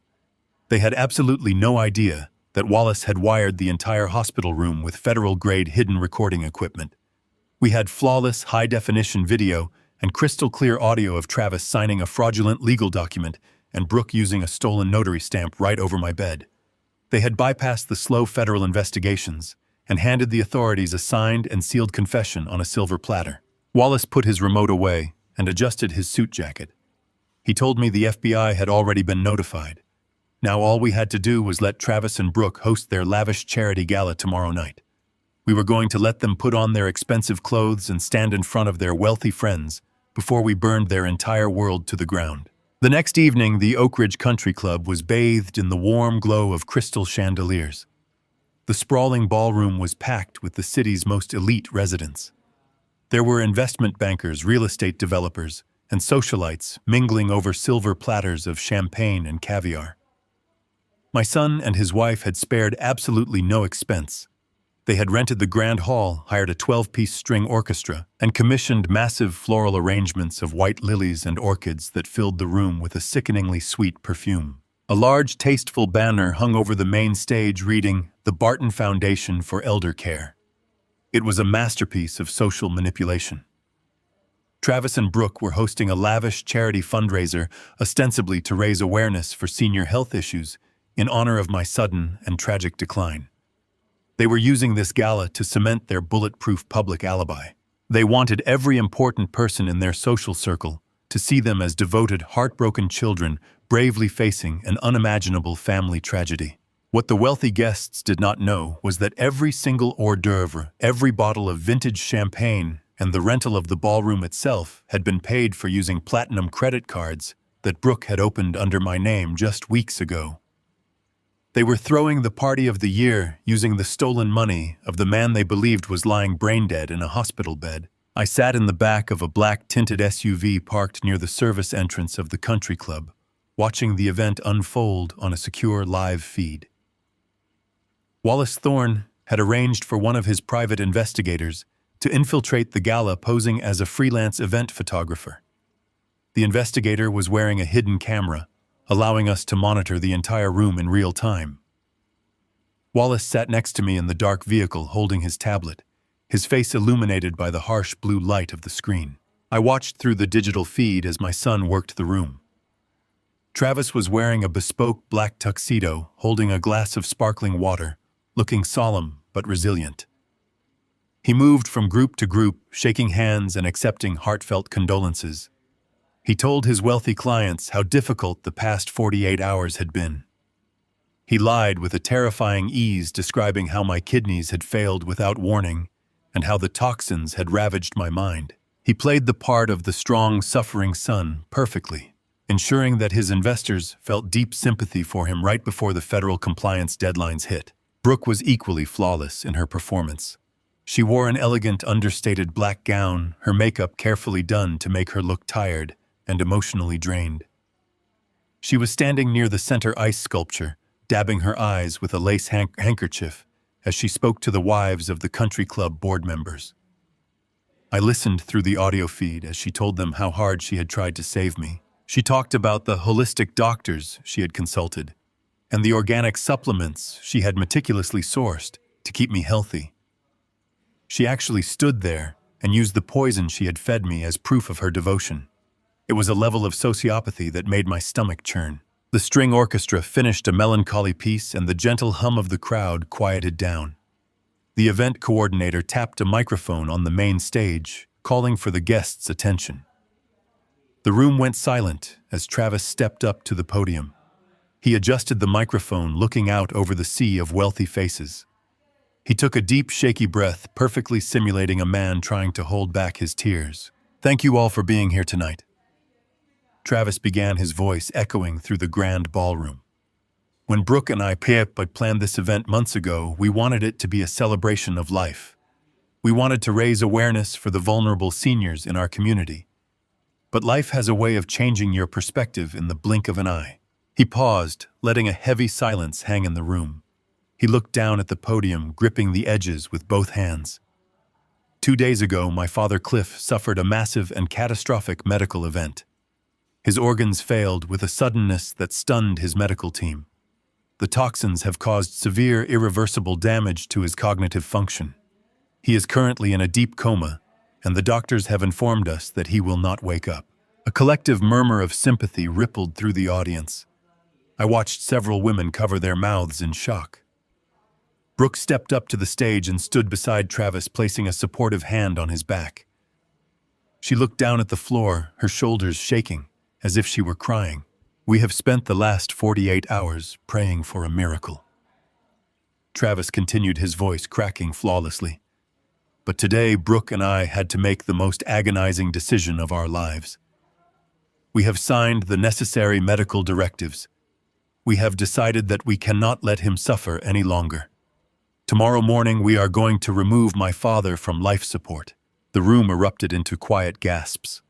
They had absolutely no idea that Wallace had wired the entire hospital room with federal-grade hidden recording equipment. We had flawless, high-definition video and crystal-clear audio of Travis signing a fraudulent legal document and Brooke using a stolen notary stamp right over my bed. They had bypassed the slow federal investigations and handed the authorities a signed and sealed confession on a silver platter. Wallace put his remote away and adjusted his suit jacket. He told me the FBI had already been notified. Now all we had to do was let Travis and Brooke host their lavish charity gala tomorrow night. We were going to let them put on their expensive clothes and stand in front of their wealthy friends before we burned their entire world to the ground. The next evening, the Oak Ridge Country Club was bathed in the warm glow of crystal chandeliers. The sprawling ballroom was packed with the city's most elite residents. There were investment bankers, real estate developers, and socialites mingling over silver platters of champagne and caviar. My son and his wife had spared absolutely no expense. They had rented the Grand Hall, hired a 12-piece string orchestra, and commissioned massive floral arrangements of white lilies and orchids that filled the room with a sickeningly sweet perfume. A large, tasteful banner hung over the main stage reading, "The Barton Foundation for Elder Care." It was a masterpiece of social manipulation. Travis and Brooke were hosting a lavish charity fundraiser, ostensibly to raise awareness for senior health issues in honor of my sudden and tragic decline. They were using this gala to cement their bulletproof public alibi. They wanted every important person in their social circle to see them as devoted, heartbroken children bravely facing an unimaginable family tragedy. What the wealthy guests did not know was that every single hors d'oeuvre, every bottle of vintage champagne, and the rental of the ballroom itself had been paid for using platinum credit cards that Brooke had opened under my name just weeks ago. They were throwing the party of the year using the stolen money of the man they believed was lying brain-dead in a hospital bed. I sat in the back of a black-tinted SUV parked near the service entrance of the country club, watching the event unfold on a secure live feed. Wallace Thorne had arranged for one of his private investigators to infiltrate the gala posing as a freelance event photographer. The investigator was wearing a hidden camera, allowing us to monitor the entire room in real time. Wallace sat next to me in the dark vehicle holding his tablet, his face illuminated by the harsh blue light of the screen. I watched through the digital feed as my son worked the room. Travis was wearing a bespoke black tuxedo, holding a glass of sparkling water, looking solemn but resilient. He moved from group to group, shaking hands and accepting heartfelt condolences. He told his wealthy clients how difficult the past 48 hours had been. He lied with a terrifying ease, describing how my kidneys had failed without warning and how the toxins had ravaged my mind. He played the part of the strong, suffering son perfectly, ensuring that his investors felt deep sympathy for him right before the federal compliance deadlines hit. Brooke was equally flawless in her performance. She wore an elegant, understated black gown, her makeup carefully done to make her look tired and emotionally drained. She was standing near the center ice sculpture, dabbing her eyes with a lace handkerchief as she spoke to the wives of the country club board members. I listened through the audio feed as she told them how hard she had tried to save me. She talked about the holistic doctors she had consulted and the organic supplements she had meticulously sourced to keep me healthy. She actually stood there and used the poison she had fed me as proof of her devotion. It was a level of sociopathy that made my stomach churn. The string orchestra finished a melancholy piece and the gentle hum of the crowd quieted down. The event coordinator tapped a microphone on the main stage, calling for the guests' attention. The room went silent as Travis stepped up to the podium. He adjusted the microphone, looking out over the sea of wealthy faces. He took a deep, shaky breath, perfectly simulating a man trying to hold back his tears. "Thank you all for being here tonight." Travis began, his voice echoing through the grand ballroom. "When Brooke and I planned this event months ago, we wanted it to be a celebration of life. We wanted to raise awareness for the vulnerable seniors in our community. But life has a way of changing your perspective in the blink of an eye." He paused, letting a heavy silence hang in the room. He looked down at the podium, gripping the edges with both hands. 2 days ago, my father Cliff suffered a massive and catastrophic medical event. His organs failed with a suddenness that stunned his medical team. The toxins have caused severe, irreversible damage to his cognitive function. He is currently in a deep coma, and the doctors have informed us that he will not wake up. A collective murmur of sympathy rippled through the audience. I watched several women cover their mouths in shock. Brooke stepped up to the stage and stood beside Travis, placing a supportive hand on his back. She looked down at the floor, her shoulders shaking, as if she were crying. We have spent the last 48 hours praying for a miracle. Travis continued, his voice cracking flawlessly. But today, Brooke and I had to make the most agonizing decision of our lives. We have signed the necessary medical directives. We have decided that we cannot let him suffer any longer. Tomorrow morning, we are going to remove my father from life support. The room erupted into quiet gasps.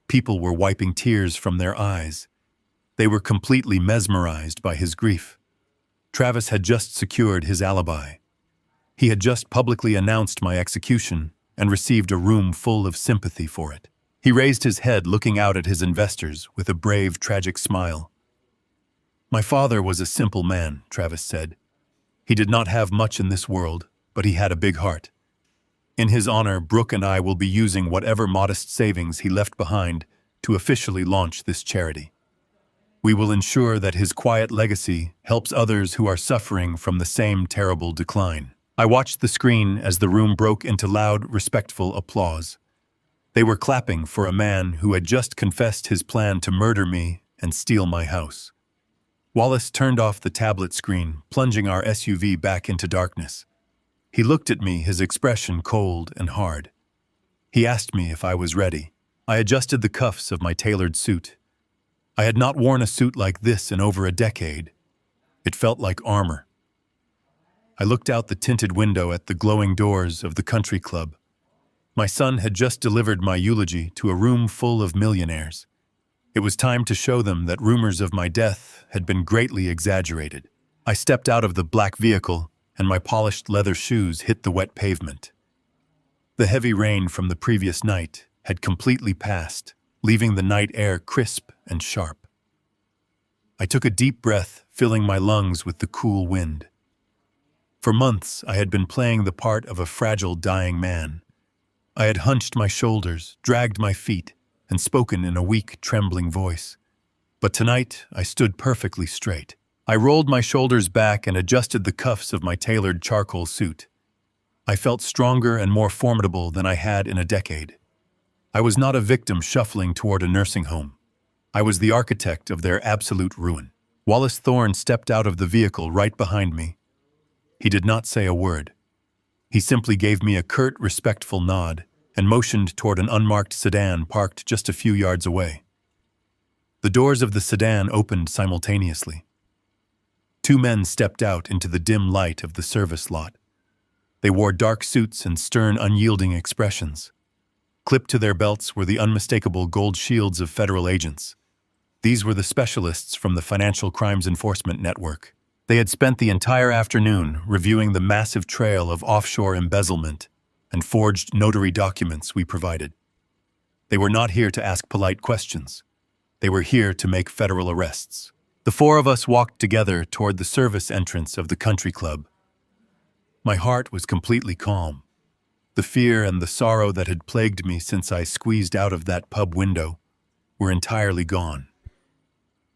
People were wiping tears from their eyes. They were completely mesmerized by his grief. Travis had just secured his alibi. He had just publicly announced my execution and received a room full of sympathy for it. He raised his head, looking out at his investors with a brave, tragic smile. My father was a simple man, Travis said. He did not have much in this world, but he had a big heart. In his honor, Brooke and I will be using whatever modest savings he left behind to officially launch this charity. We will ensure that his quiet legacy helps others who are suffering from the same terrible decline. I watched the screen as the room broke into loud, respectful applause. They were clapping for a man who had just confessed his plan to murder me and steal my house. Wallace turned off the tablet screen, plunging our SUV back into darkness. He looked at me, his expression cold and hard. He asked me if I was ready. I adjusted the cuffs of my tailored suit. I had not worn a suit like this in over a decade. It felt like armor. I looked out the tinted window at the glowing doors of the country club. My son had just delivered my eulogy to a room full of millionaires. It was time to show them that rumors of my death had been greatly exaggerated. I stepped out of the black vehicle, and my polished leather shoes hit the wet pavement. The heavy rain from the previous night had completely passed, leaving the night air crisp and sharp. I took a deep breath, filling my lungs with the cool wind. For months, I had been playing the part of a fragile, dying man. I had hunched my shoulders, dragged my feet, and spoken in a weak, trembling voice. But tonight, I stood perfectly straight. I rolled my shoulders back and adjusted the cuffs of my tailored charcoal suit. I felt stronger and more formidable than I had in a decade. I was not a victim shuffling toward a nursing home. I was the architect of their absolute ruin. Wallace Thorne stepped out of the vehicle right behind me. He did not say a word. He simply gave me a curt, respectful nod and motioned toward an unmarked sedan parked just a few yards away. The doors of the sedan opened simultaneously. 2 men stepped out into the dim light of the service lot. They wore dark suits and stern, unyielding expressions. Clipped to their belts were the unmistakable gold shields of federal agents. These were the specialists from the Financial Crimes Enforcement Network. They had spent the entire afternoon reviewing the massive trail of offshore embezzlement and forged notary documents we provided. They were not here to ask polite questions. They were here to make federal arrests. The 4 of us walked together toward the service entrance of the country club. My heart was completely calm. The fear and the sorrow that had plagued me since I squeezed out of that pub window were entirely gone.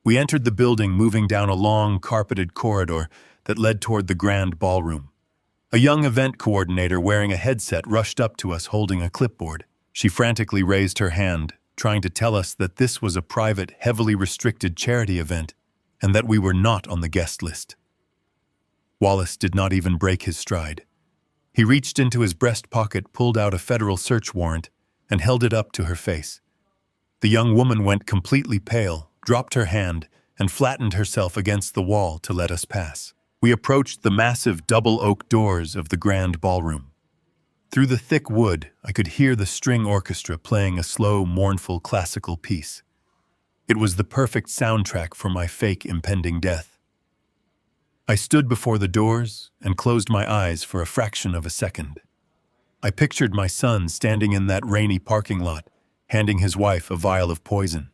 We entered the building, moving down a long, carpeted corridor that led toward the grand ballroom. A young event coordinator wearing a headset rushed up to us holding a clipboard. She frantically raised her hand, trying to tell us that this was a private, heavily restricted charity event and that we were not on the guest list. Wallace did not even break his stride. He reached into his breast pocket, pulled out a federal search warrant, and held it up to her face. The young woman went completely pale, dropped her hand, and flattened herself against the wall to let us pass. We approached the massive double oak doors of the grand ballroom. Through the thick wood, I could hear the string orchestra playing a slow, mournful classical piece. It was the perfect soundtrack for my fake impending death. I stood before the doors and closed my eyes for a fraction of a second. I pictured my son standing in that rainy parking lot, handing his wife a vial of poison.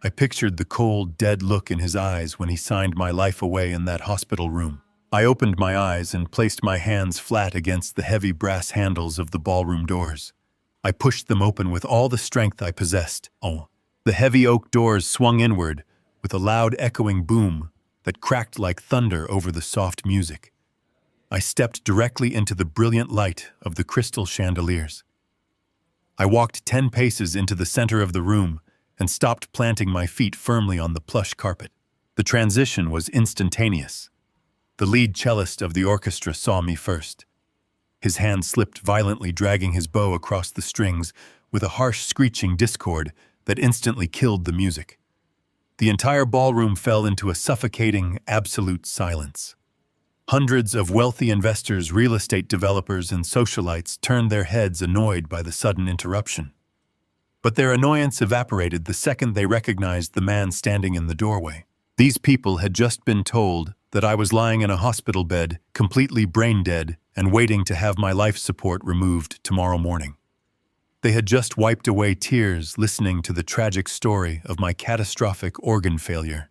I pictured the cold, dead look in his eyes when he signed my life away in that hospital room. I opened my eyes and placed my hands flat against the heavy brass handles of the ballroom doors. I pushed them open with all the strength I possessed. Oh, the heavy oak doors swung inward with a loud echoing boom that cracked like thunder over the soft music. I stepped directly into the brilliant light of the crystal chandeliers. I walked 10 paces into the center of the room and stopped, planting my feet firmly on the plush carpet. The transition was instantaneous. The lead cellist of the orchestra saw me first. His hand slipped violently, dragging his bow across the strings with a harsh screeching discord that instantly killed the music. The entire ballroom fell into a suffocating, absolute silence. Hundreds of wealthy investors, real estate developers, and socialites turned their heads, annoyed by the sudden interruption. But their annoyance evaporated the second they recognized the man standing in the doorway. These people had just been told that I was lying in a hospital bed, completely brain dead, and waiting to have my life support removed tomorrow morning. They had just wiped away tears listening to the tragic story of my catastrophic organ failure.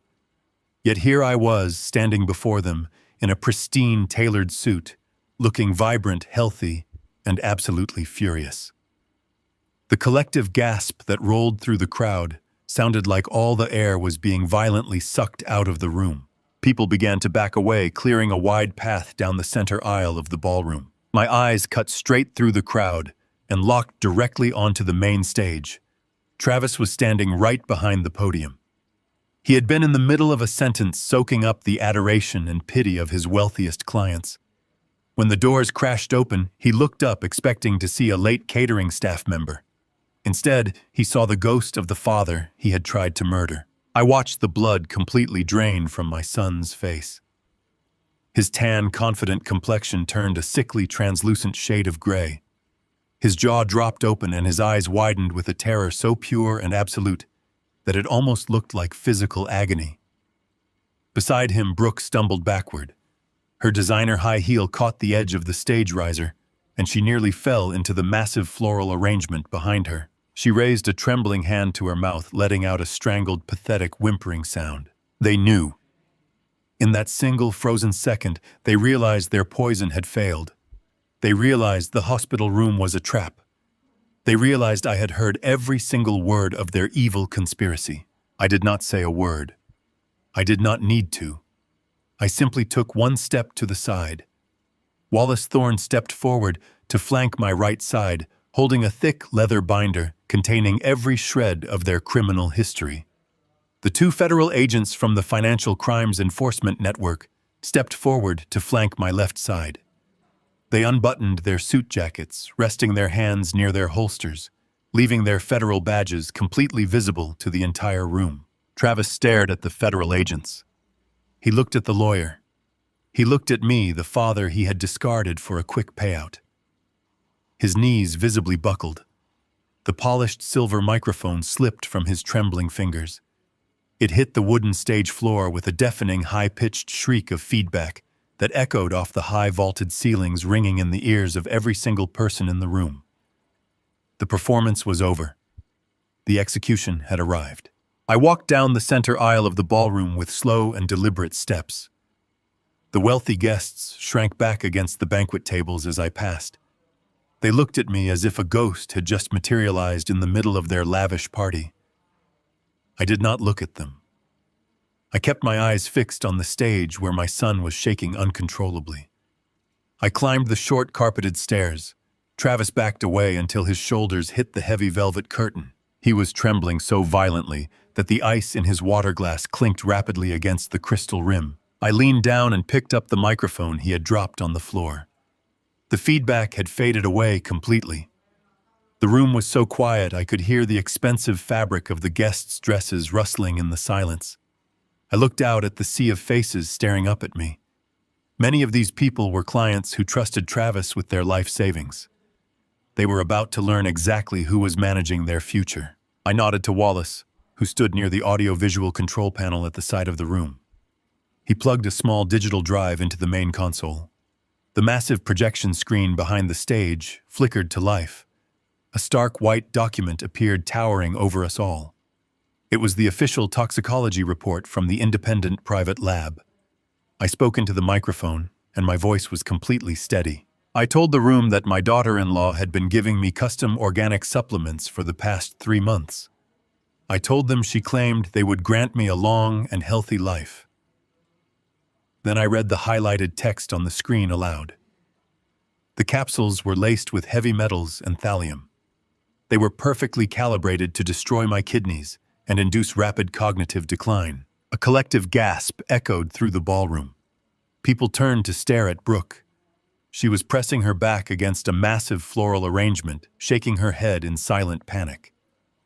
Yet here I was, standing before them in a pristine, tailored suit, looking vibrant, healthy, and absolutely furious. The collective gasp that rolled through the crowd sounded like all the air was being violently sucked out of the room. People began to back away, clearing a wide path down the center aisle of the ballroom. My eyes cut straight through the crowd and locked directly onto the main stage. Travis was standing right behind the podium. He had been in the middle of a sentence, soaking up the adoration and pity of his wealthiest clients. When the doors crashed open, he looked up, expecting to see a late catering staff member. Instead, he saw the ghost of the father he had tried to murder. I watched the blood completely drain from my son's face. His tan, confident complexion turned a sickly, translucent shade of gray. His jaw dropped open and his eyes widened with a terror so pure and absolute that it almost looked like physical agony. Beside him, Brooke stumbled backward. Her designer high heel caught the edge of the stage riser, and she nearly fell into the massive floral arrangement behind her. She raised a trembling hand to her mouth, letting out a strangled, pathetic, whimpering sound. They knew. In that single frozen second, they realized their poison had failed. They realized the hospital room was a trap. They realized I had heard every single word of their evil conspiracy. I did not say a word. I did not need to. I simply took one step to the side. Wallace Thorne stepped forward to flank my right side, holding a thick leather binder containing every shred of their criminal history. The two federal agents from the Financial Crimes Enforcement Network stepped forward to flank my left side. They unbuttoned their suit jackets, resting their hands near their holsters, leaving their federal badges completely visible to the entire room. Travis stared at the federal agents. He looked at the lawyer. He looked at me, the father he had discarded for a quick payout. His knees visibly buckled. The polished silver microphone slipped from his trembling fingers. It hit the wooden stage floor with a deafening, high-pitched shriek of feedback that echoed off the high vaulted ceilings, ringing in the ears of every single person in the room. The performance was over. The execution had arrived. I walked down the center aisle of the ballroom with slow and deliberate steps. The wealthy guests shrank back against the banquet tables as I passed. They looked at me as if a ghost had just materialized in the middle of their lavish party. I did not look at them. I kept my eyes fixed on the stage where my son was shaking uncontrollably. I climbed the short carpeted stairs. Travis backed away until his shoulders hit the heavy velvet curtain. He was trembling so violently that the ice in his water glass clinked rapidly against the crystal rim. I leaned down and picked up the microphone he had dropped on the floor. The feedback had faded away completely. The room was so quiet I could hear the expensive fabric of the guests' dresses rustling in the silence. I looked out at the sea of faces staring up at me. Many of these people were clients who trusted Travis with their life savings. They were about to learn exactly who was managing their future. I nodded to Wallace, who stood near the audio-visual control panel at the side of the room. He plugged a small digital drive into the main console. The massive projection screen behind the stage flickered to life. A stark white document appeared towering over us all. It was the official toxicology report from the independent private lab. I spoke into the microphone, and my voice was completely steady. I told the room that my daughter-in-law had been giving me custom organic supplements for the past 3 months. I told them she claimed they would grant me a long and healthy life. Then I read the highlighted text on the screen aloud. The capsules were laced with heavy metals and thallium. They were perfectly calibrated to destroy my kidneys and induce rapid cognitive decline. A collective gasp echoed through the ballroom. People turned to stare at Brooke. She was pressing her back against a massive floral arrangement, shaking her head in silent panic.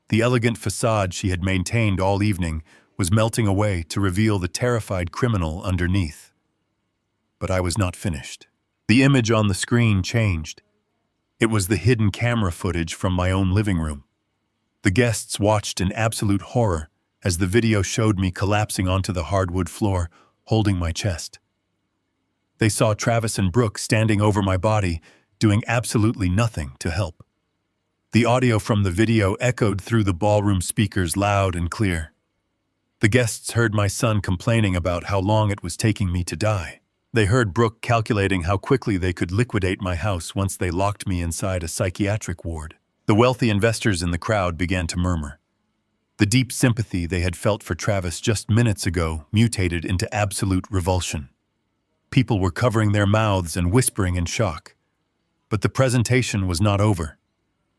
The elegant facade she had maintained all evening was melting away to reveal the terrified criminal underneath. But I was not finished. The image on the screen changed. It was the hidden camera footage from my own living room. The guests watched in absolute horror as the video showed me collapsing onto the hardwood floor, holding my chest. They saw Travis and Brooke standing over my body, doing absolutely nothing to help. The audio from the video echoed through the ballroom speakers loud and clear. The guests heard my son complaining about how long it was taking me to die. They heard Brooke calculating how quickly they could liquidate my house once they locked me inside a psychiatric ward. The wealthy investors in the crowd began to murmur. The deep sympathy they had felt for Travis just minutes ago mutated into absolute revulsion. People were covering their mouths and whispering in shock. But the presentation was not over.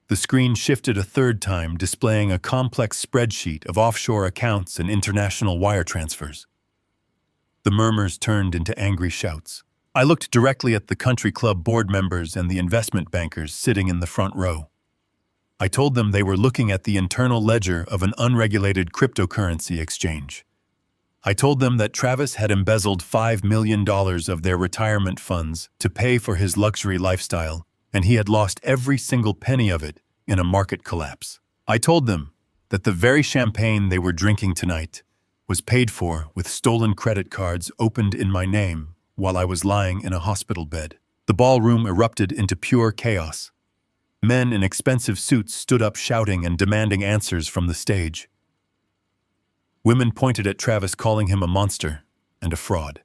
The screen shifted a third time, displaying a complex spreadsheet of offshore accounts and international wire transfers. The murmurs turned into angry shouts. I looked directly at the country club board members and the investment bankers sitting in the front row. I told them they were looking at the internal ledger of an unregulated cryptocurrency exchange. I told them that Travis had embezzled $5 million of their retirement funds to pay for his luxury lifestyle, and he had lost every single penny of it in a market collapse. I told them that the very champagne they were drinking tonight was paid for with stolen credit cards opened in my name while I was lying in a hospital bed. The ballroom erupted into pure chaos. Men in expensive suits stood up shouting and demanding answers from the stage. Women pointed at Travis, calling him a monster and a fraud.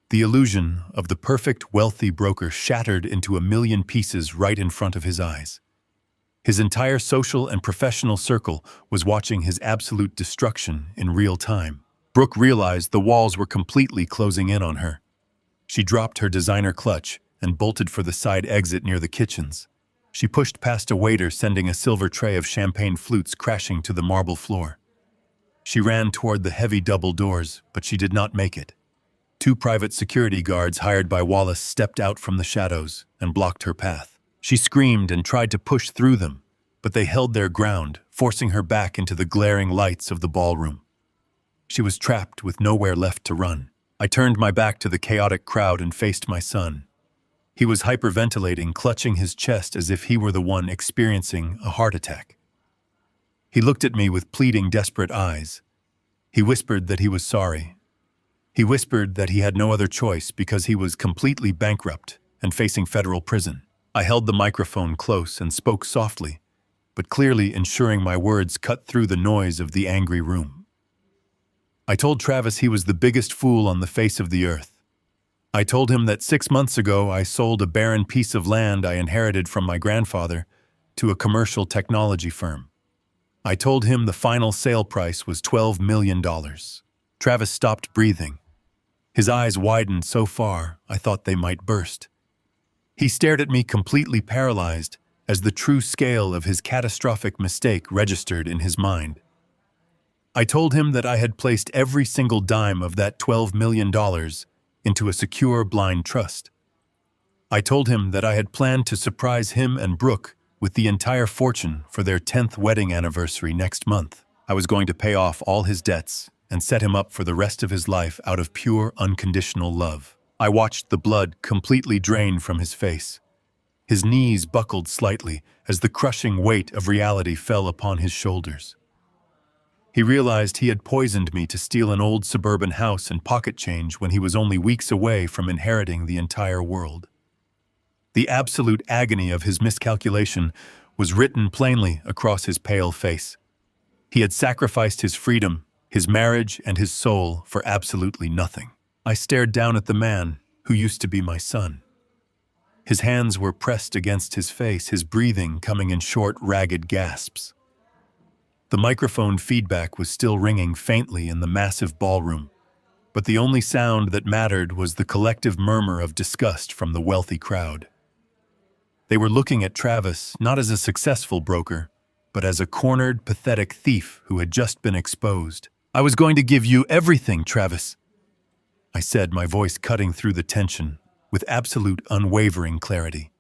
The illusion of the perfect wealthy broker shattered into a million pieces right in front of his eyes. His entire social and professional circle was watching his absolute destruction in real time. Brooke realized the walls were completely closing in on her. She dropped her designer clutch and bolted for the side exit near the kitchens. She pushed past a waiter, sending a silver tray of champagne flutes crashing to the marble floor. She ran toward the heavy double doors, but she did not make it. 2 private security guards hired by Wallace stepped out from the shadows and blocked her path. She screamed and tried to push through them, but they held their ground, forcing her back into the glaring lights of the ballroom. She was trapped with nowhere left to run. I turned my back to the chaotic crowd and faced my son. He was hyperventilating, clutching his chest as if he were the one experiencing a heart attack. He looked at me with pleading, desperate eyes. He whispered that he was sorry. He whispered that he had no other choice because he was completely bankrupt and facing federal prison. I held the microphone close and spoke softly, but clearly, ensuring my words cut through the noise of the angry room. I told Travis he was the biggest fool on the face of the earth. I told him that 6 months ago I sold a barren piece of land I inherited from my grandfather to a commercial technology firm. I told him the final sale price was $12 million. Travis stopped breathing. His eyes widened so far I thought they might burst. He stared at me completely paralyzed as the true scale of his catastrophic mistake registered in his mind. I told him that I had placed every single dime of that $12 million into a secure blind trust. I told him that I had planned to surprise him and Brooke with the entire fortune for their 10th wedding anniversary next month. I was going to pay off all his debts and set him up for the rest of his life out of pure, unconditional love. I watched the blood completely drain from his face. His knees buckled slightly as the crushing weight of reality fell upon his shoulders. He realized he had poisoned me to steal an old suburban house and pocket change when he was only weeks away from inheriting the entire world. The absolute agony of his miscalculation was written plainly across his pale face. He had sacrificed his freedom, his marriage, and his soul for absolutely nothing. I stared down at the man who used to be my son. His hands were pressed against his face, his breathing coming in short, ragged gasps. The microphone feedback was still ringing faintly in the massive ballroom, but the only sound that mattered was the collective murmur of disgust from the wealthy crowd. They were looking at Travis not as a successful broker, but as a cornered, pathetic thief who had just been exposed. "I was going to give you everything, Travis," I said, my voice cutting through the tension with absolute unwavering clarity.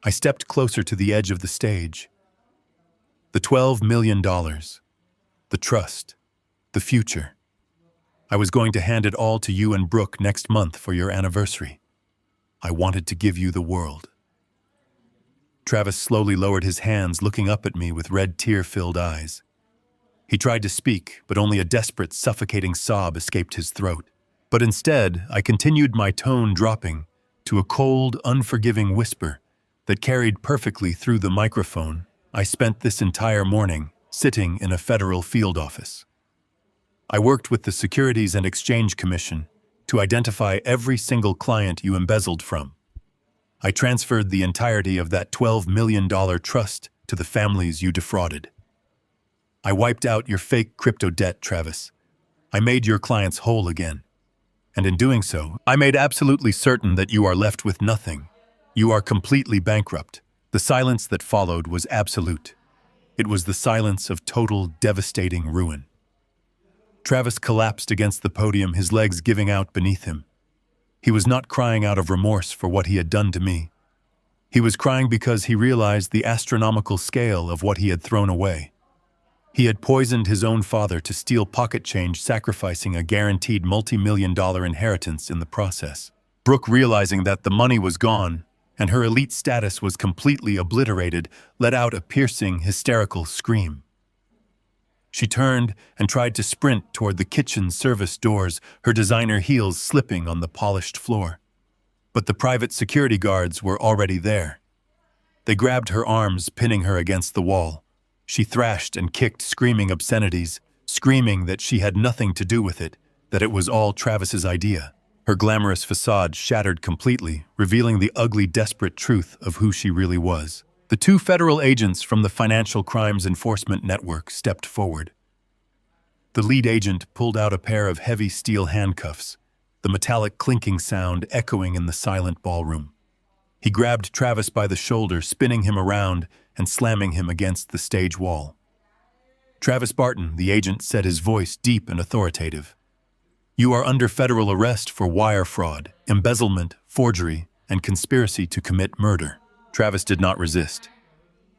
I stepped closer to the edge of the stage. The $12 million, the trust, the future. I was going to hand it all to you and Brooke next month for your anniversary. I wanted to give you the world. Travis slowly lowered his hands, looking up at me with red, tear-filled eyes. He tried to speak, but only a desperate, suffocating sob escaped his throat. But instead, I continued, my tone dropping to a cold, unforgiving whisper that carried perfectly through the microphone. I spent this entire morning sitting in a federal field office. I worked with the Securities and Exchange Commission to identify every single client you embezzled from. I transferred the entirety of that $12 million trust to the families you defrauded. I wiped out your fake crypto debt, Travis. I made your clients whole again. And in doing so, I made absolutely certain that you are left with nothing. You are completely bankrupt. The silence that followed was absolute. It was the silence of total, devastating ruin. Travis collapsed against the podium, his legs giving out beneath him. He was not crying out of remorse for what he had done to me. He was crying because he realized the astronomical scale of what he had thrown away. He had poisoned his own father to steal pocket change, sacrificing a guaranteed multi-million-dollar inheritance in the process. Brooke, realizing that the money was gone and her elite status was completely obliterated, let out a piercing, hysterical scream. She turned and tried to sprint toward the kitchen service doors, her designer heels slipping on the polished floor. But the private security guards were already there. They grabbed her arms, pinning her against the wall. She thrashed and kicked, screaming obscenities, screaming that she had nothing to do with it, that it was all Travis's idea. Her glamorous facade shattered completely, revealing the ugly, desperate truth of who she really was. The two federal agents from the Financial Crimes Enforcement Network stepped forward. The lead agent pulled out a pair of heavy steel handcuffs, the metallic clinking sound echoing in the silent ballroom. He grabbed Travis by the shoulder, spinning him around and slamming him against the stage wall. "Travis Barton," the agent said, his voice deep and authoritative. "You are under federal arrest for wire fraud, embezzlement, forgery, and conspiracy to commit murder." Travis did not resist.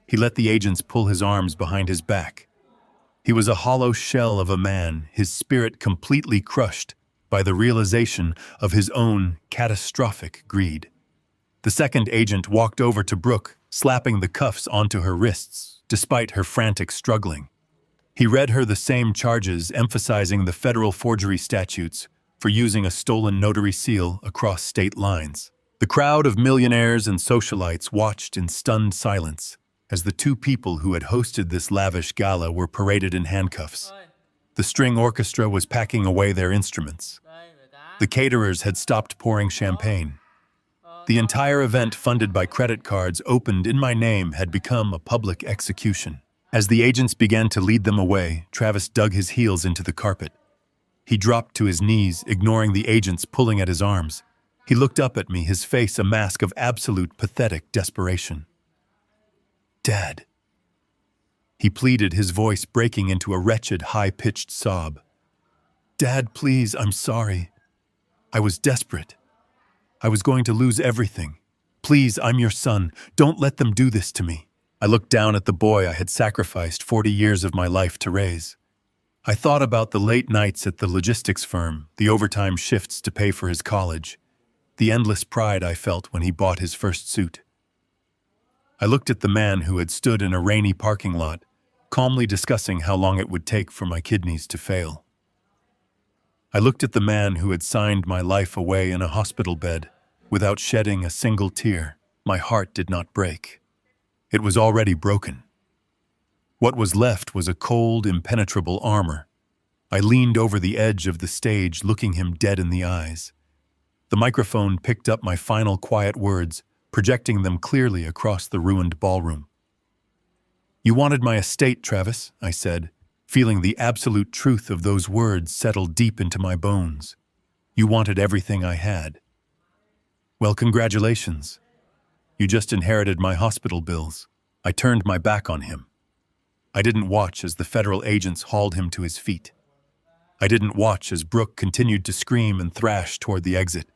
He let the agents pull his arms behind his back. He was a hollow shell of a man, his spirit completely crushed by the realization of his own catastrophic greed. The second agent walked over to Brooke, slapping the cuffs onto her wrists, despite her frantic struggling. He read her the same charges, emphasizing the federal forgery statutes for using a stolen notary seal across state lines. The crowd of millionaires and socialites watched in stunned silence as the two people who had hosted this lavish gala were paraded in handcuffs. The string orchestra was packing away their instruments. The caterers had stopped pouring champagne. The entire event, funded by credit cards opened in my name, had become a public execution. As the agents began to lead them away, Travis dug his heels into the carpet. He dropped to his knees, ignoring the agents pulling at his arms. He looked up at me, his face a mask of absolute, pathetic desperation. "Dad," he pleaded, his voice breaking into a wretched, high-pitched sob. "Dad, please, I'm sorry. I was desperate. I was going to lose everything. Please, I'm your son. Don't let them do this to me." I looked down at the boy I had sacrificed 40 years of my life to raise. I thought about the late nights at the logistics firm, the overtime shifts to pay for his college, the endless pride I felt when he bought his first suit. I looked at the man who had stood in a rainy parking lot, calmly discussing how long it would take for my kidneys to fail. I looked at the man who had signed my life away in a hospital bed without shedding a single tear. My heart did not break. It was already broken. What was left was a cold, impenetrable armor. I leaned over the edge of the stage, looking him dead in the eyes. The microphone picked up my final quiet words, projecting them clearly across the ruined ballroom. "You wanted my estate, Travis," I said, feeling the absolute truth of those words settle deep into my bones. "You wanted everything I had. Well, congratulations. You just inherited my hospital bills." I turned my back on him. I didn't watch as the federal agents hauled him to his feet. I didn't watch as Brooke continued to scream and thrash toward the exit.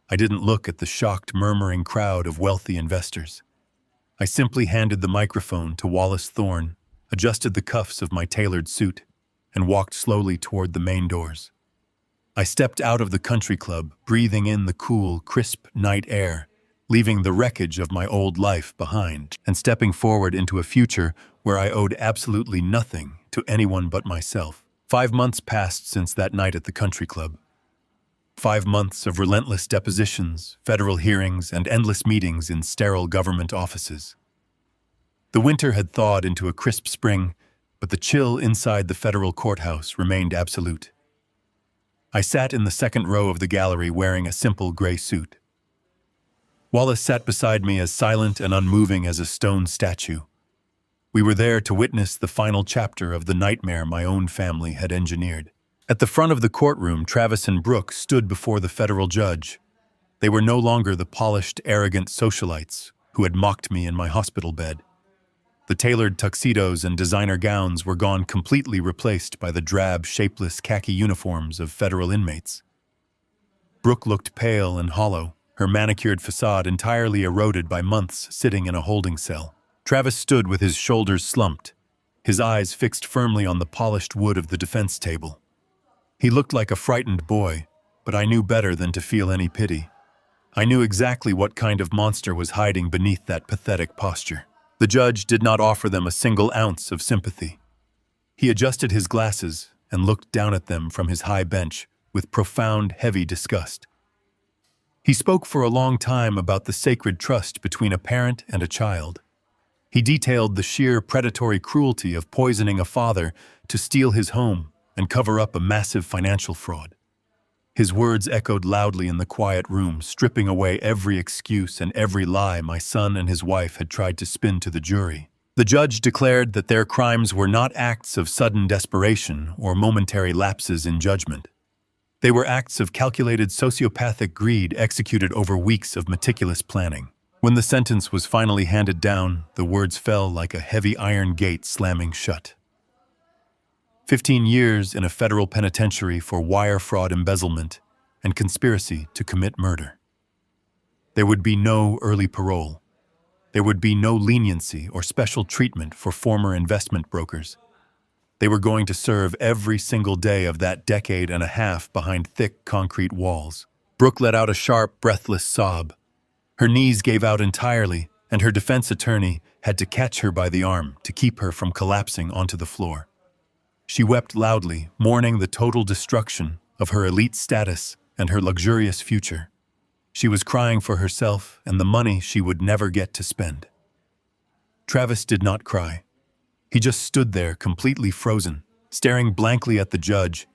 I didn't look at the shocked, murmuring crowd of wealthy investors. I simply handed the microphone to Wallace Thorne, adjusted the cuffs of my tailored suit, and walked slowly toward the main doors. I stepped out of the country club, breathing in the cool, crisp night air, leaving the wreckage of my old life behind, and stepping forward into a future where I owed absolutely nothing to anyone but myself. 5 months passed since that night at the country club. 5 months of relentless depositions, federal hearings, and endless meetings in sterile government offices. The winter had thawed into a crisp spring, but the chill inside the federal courthouse remained absolute. I sat in the second row of the gallery wearing a simple gray suit. Wallace sat beside me as silent and unmoving as a stone statue. We were there to witness the final chapter of the nightmare my own family had engineered. At the front of the courtroom, Travis and Brooke stood before the federal judge. They were no longer the polished, arrogant socialites who had mocked me in my hospital bed. The tailored tuxedos and designer gowns were gone, completely replaced by the drab, shapeless khaki uniforms of federal inmates. Brooke looked pale and hollow, her manicured facade entirely eroded by months sitting in a holding cell. Travis stood with his shoulders slumped, his eyes fixed firmly on the polished wood of the defense table. He looked like a frightened boy, but I knew better than to feel any pity. I knew exactly what kind of monster was hiding beneath that pathetic posture. The judge did not offer them a single ounce of sympathy. He adjusted his glasses and looked down at them from his high bench with profound, heavy disgust. He spoke for a long time about the sacred trust between a parent and a child. He detailed the sheer predatory cruelty of poisoning a father to steal his home and cover up a massive financial fraud. His words echoed loudly in the quiet room, stripping away every excuse and every lie my son and his wife had tried to spin to the jury. The judge declared that their crimes were not acts of sudden desperation or momentary lapses in judgment. They were acts of calculated sociopathic greed executed over weeks of meticulous planning. When the sentence was finally handed down, the words fell like a heavy iron gate slamming shut. 15 years in a federal penitentiary for wire fraud, embezzlement, and conspiracy to commit murder. There would be no early parole. There would be no leniency or special treatment for former investment brokers. They were going to serve every single day of that decade and a half behind thick concrete walls. Brooke let out a sharp, breathless sob. Her knees gave out entirely, and her defense attorney had to catch her by the arm to keep her from collapsing onto the floor. She wept loudly, mourning the total destruction of her elite status and her luxurious future. She was crying for herself and the money she would never get to spend. Travis did not cry. He just stood there, completely frozen, staring blankly at the judge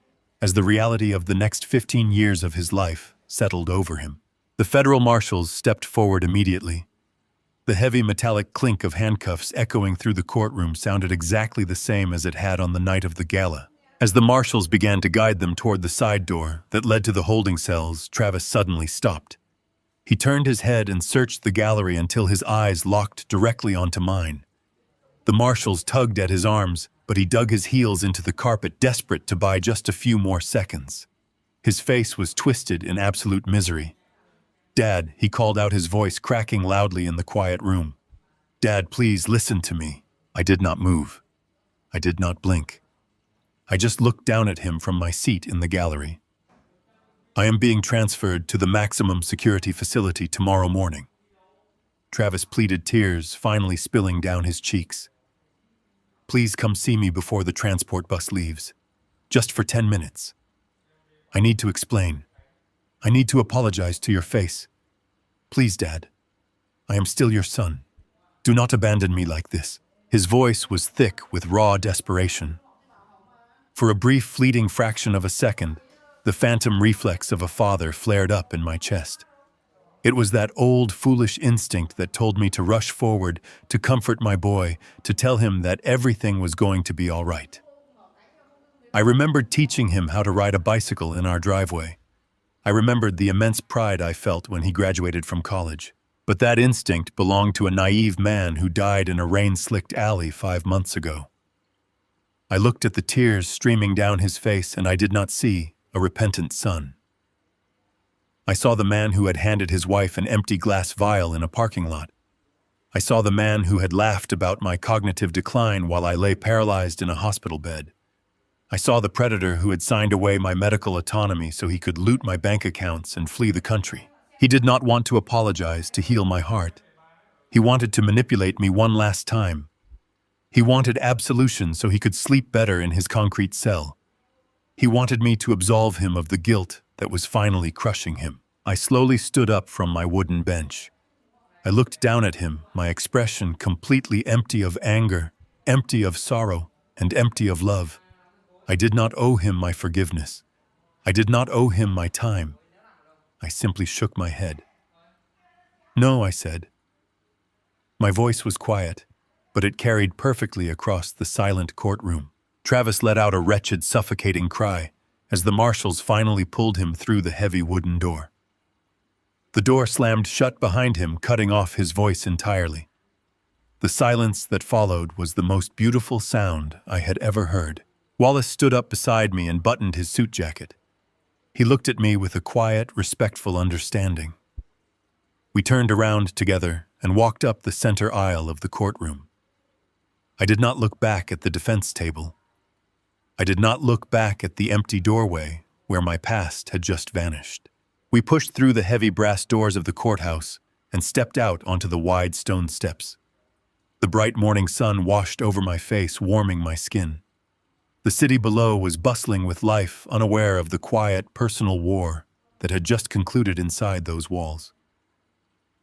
as the reality of the next 15 years of his life settled over him. The federal marshals stepped forward immediately. The heavy metallic clink of handcuffs echoing through the courtroom sounded exactly the same as it had on the night of the gala. As the marshals began to guide them toward the side door that led to the holding cells, Travis suddenly stopped. He turned his head and searched the gallery until his eyes locked directly onto mine. The marshals tugged at his arms, but he dug his heels into the carpet, desperate to buy just a few more seconds. His face was twisted in absolute misery. "Dad," he called out, his voice cracking loudly in the quiet room. "Dad, please listen to me." I did not move. I did not blink. I just looked down at him from my seat in the gallery. "I am being transferred to the maximum security facility tomorrow morning." Travis pleaded, tears finally spilling down his cheeks. Please come see me before the transport bus leaves. Just for 10 minutes. I need to explain. I need to apologize to your face. Please, Dad. I am still your son. Do not abandon me like this." His voice was thick with raw desperation. For a brief, fleeting fraction of a second, the phantom reflex of a father flared up in my chest. It was that old, foolish instinct that told me to rush forward, to comfort my boy, to tell him that everything was going to be all right. I remembered teaching him how to ride a bicycle in our driveway. I remembered the immense pride I felt when he graduated from college. But that instinct belonged to a naive man who died in a rain-slicked alley 5 months ago. I looked at the tears streaming down his face, and I did not see a repentant son. I saw the man who had handed his wife an empty glass vial in a parking lot. I saw the man who had laughed about my cognitive decline while I lay paralyzed in a hospital bed. I saw the predator who had signed away my medical autonomy so he could loot my bank accounts and flee the country. He did not want to apologize to heal my heart. He wanted to manipulate me one last time. He wanted absolution so he could sleep better in his concrete cell. He wanted me to absolve him of the guilt that was finally crushing him. I slowly stood up from my wooden bench. I looked down at him, my expression completely empty of anger, empty of sorrow, and empty of love. I did not owe him my forgiveness. I did not owe him my time. I simply shook my head. "No," I said. My voice was quiet, but it carried perfectly across the silent courtroom. Travis let out a wretched, suffocating cry as the marshals finally pulled him through the heavy wooden door. The door slammed shut behind him, cutting off his voice entirely. The silence that followed was the most beautiful sound I had ever heard. Wallace stood up beside me and buttoned his suit jacket. He looked at me with a quiet, respectful understanding. We turned around together and walked up the center aisle of the courtroom. I did not look back at the defense table. I did not look back at the empty doorway where my past had just vanished. We pushed through the heavy brass doors of the courthouse and stepped out onto the wide stone steps. The bright morning sun washed over my face, warming my skin. The city below was bustling with life, unaware of the quiet, personal war that had just concluded inside those walls.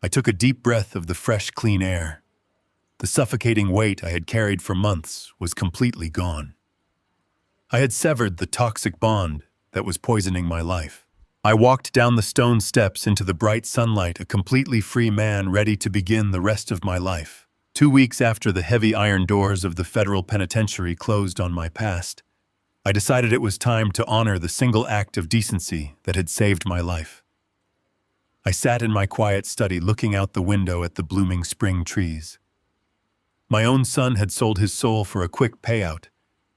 I took a deep breath of the fresh, clean air. The suffocating weight I had carried for months was completely gone. I had severed the toxic bond that was poisoning my life. I walked down the stone steps into the bright sunlight, a completely free man ready to begin the rest of my life. 2 weeks after the heavy iron doors of the federal penitentiary closed on my past, I decided it was time to honor the single act of decency that had saved my life. I sat in my quiet study looking out the window at the blooming spring trees. My own son had sold his soul for a quick payout,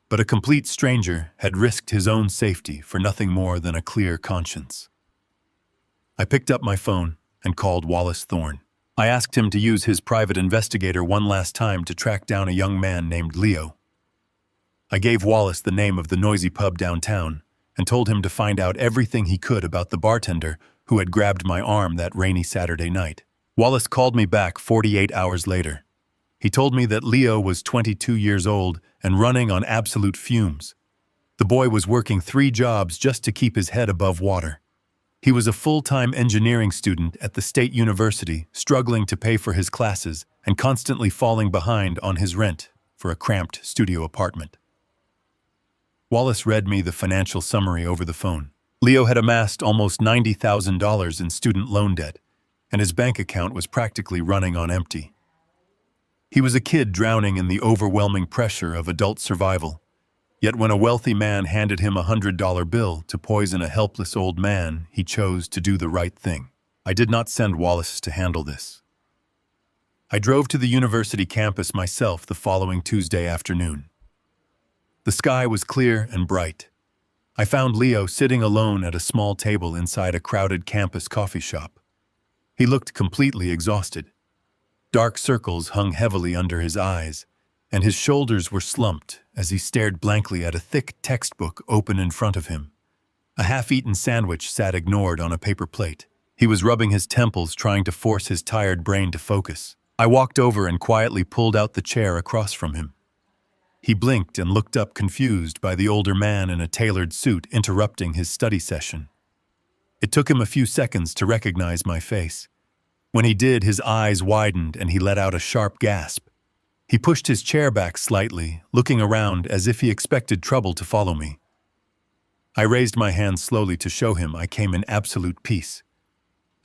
but a complete stranger had risked his own safety for nothing more than a clear conscience. I picked up my phone and called Wallace Thorne. I asked him to use his private investigator one last time to track down a young man named Leo. I gave Wallace the name of the noisy pub downtown and told him to find out everything he could about the bartender who had grabbed my arm that rainy Saturday night. Wallace called me back 48 hours later. He told me that Leo was 22 years old and running on absolute fumes. The boy was working 3 jobs just to keep his head above water. He was a full-time engineering student at the state university, struggling to pay for his classes and constantly falling behind on his rent for a cramped studio apartment. Wallace read me the financial summary over the phone. Leo had amassed almost $90,000 in student loan debt, and his bank account was practically running on empty. He was a kid drowning in the overwhelming pressure of adult survival. Yet when a wealthy man handed him a $100 bill to poison a helpless old man, he chose to do the right thing. I did not send Wallace to handle this. I drove to the university campus myself the following Tuesday afternoon. The sky was clear and bright. I found Leo sitting alone at a small table inside a crowded campus coffee shop. He looked completely exhausted. Dark circles hung heavily under his eyes, and his shoulders were slumped as he stared blankly at a thick textbook open in front of him. A half-eaten sandwich sat ignored on a paper plate. He was rubbing his temples, trying to force his tired brain to focus. I walked over and quietly pulled out the chair across from him. He blinked and looked up confused by the older man in a tailored suit interrupting his study session. It took him a few seconds to recognize my face. When he did, his eyes widened and he let out a sharp gasp. He pushed his chair back slightly, looking around as if he expected trouble to follow me. I raised my hand slowly to show him I came in absolute peace.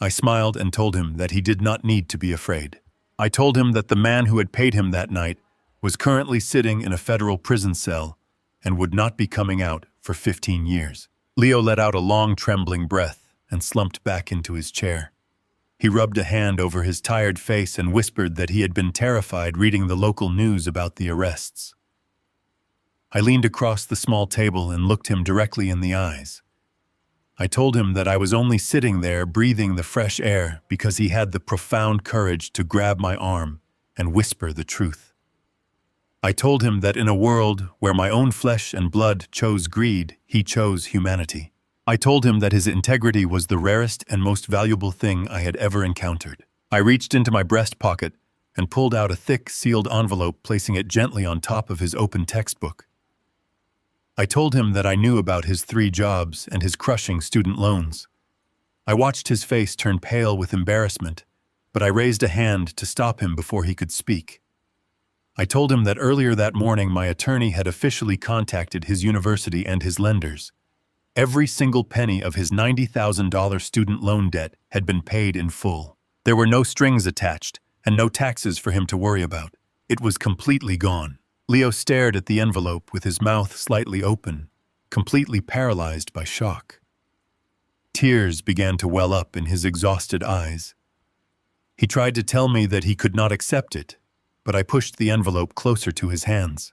I smiled and told him that he did not need to be afraid. I told him that the man who had paid him that night was currently sitting in a federal prison cell and would not be coming out for 15 years. Leo let out a long, trembling breath and slumped back into his chair. He rubbed a hand over his tired face and whispered that he had been terrified reading the local news about the arrests. I leaned across the small table and looked him directly in the eyes. I told him that I was only sitting there breathing the fresh air because he had the profound courage to grab my arm and whisper the truth. I told him that in a world where my own flesh and blood chose greed, he chose humanity. I told him that his integrity was the rarest and most valuable thing I had ever encountered. I reached into my breast pocket and pulled out a thick, sealed envelope, placing it gently on top of his open textbook. I told him that I knew about his 3 jobs and his crushing student loans. I watched his face turn pale with embarrassment, but I raised a hand to stop him before he could speak. I told him that earlier that morning my attorney had officially contacted his university and his lenders. Every single penny of his $90,000 student loan debt had been paid in full. There were no strings attached and no taxes for him to worry about. It was completely gone. Leo stared at the envelope with his mouth slightly open, completely paralyzed by shock. Tears began to well up in his exhausted eyes. He tried to tell me that he could not accept it, but I pushed the envelope closer to his hands.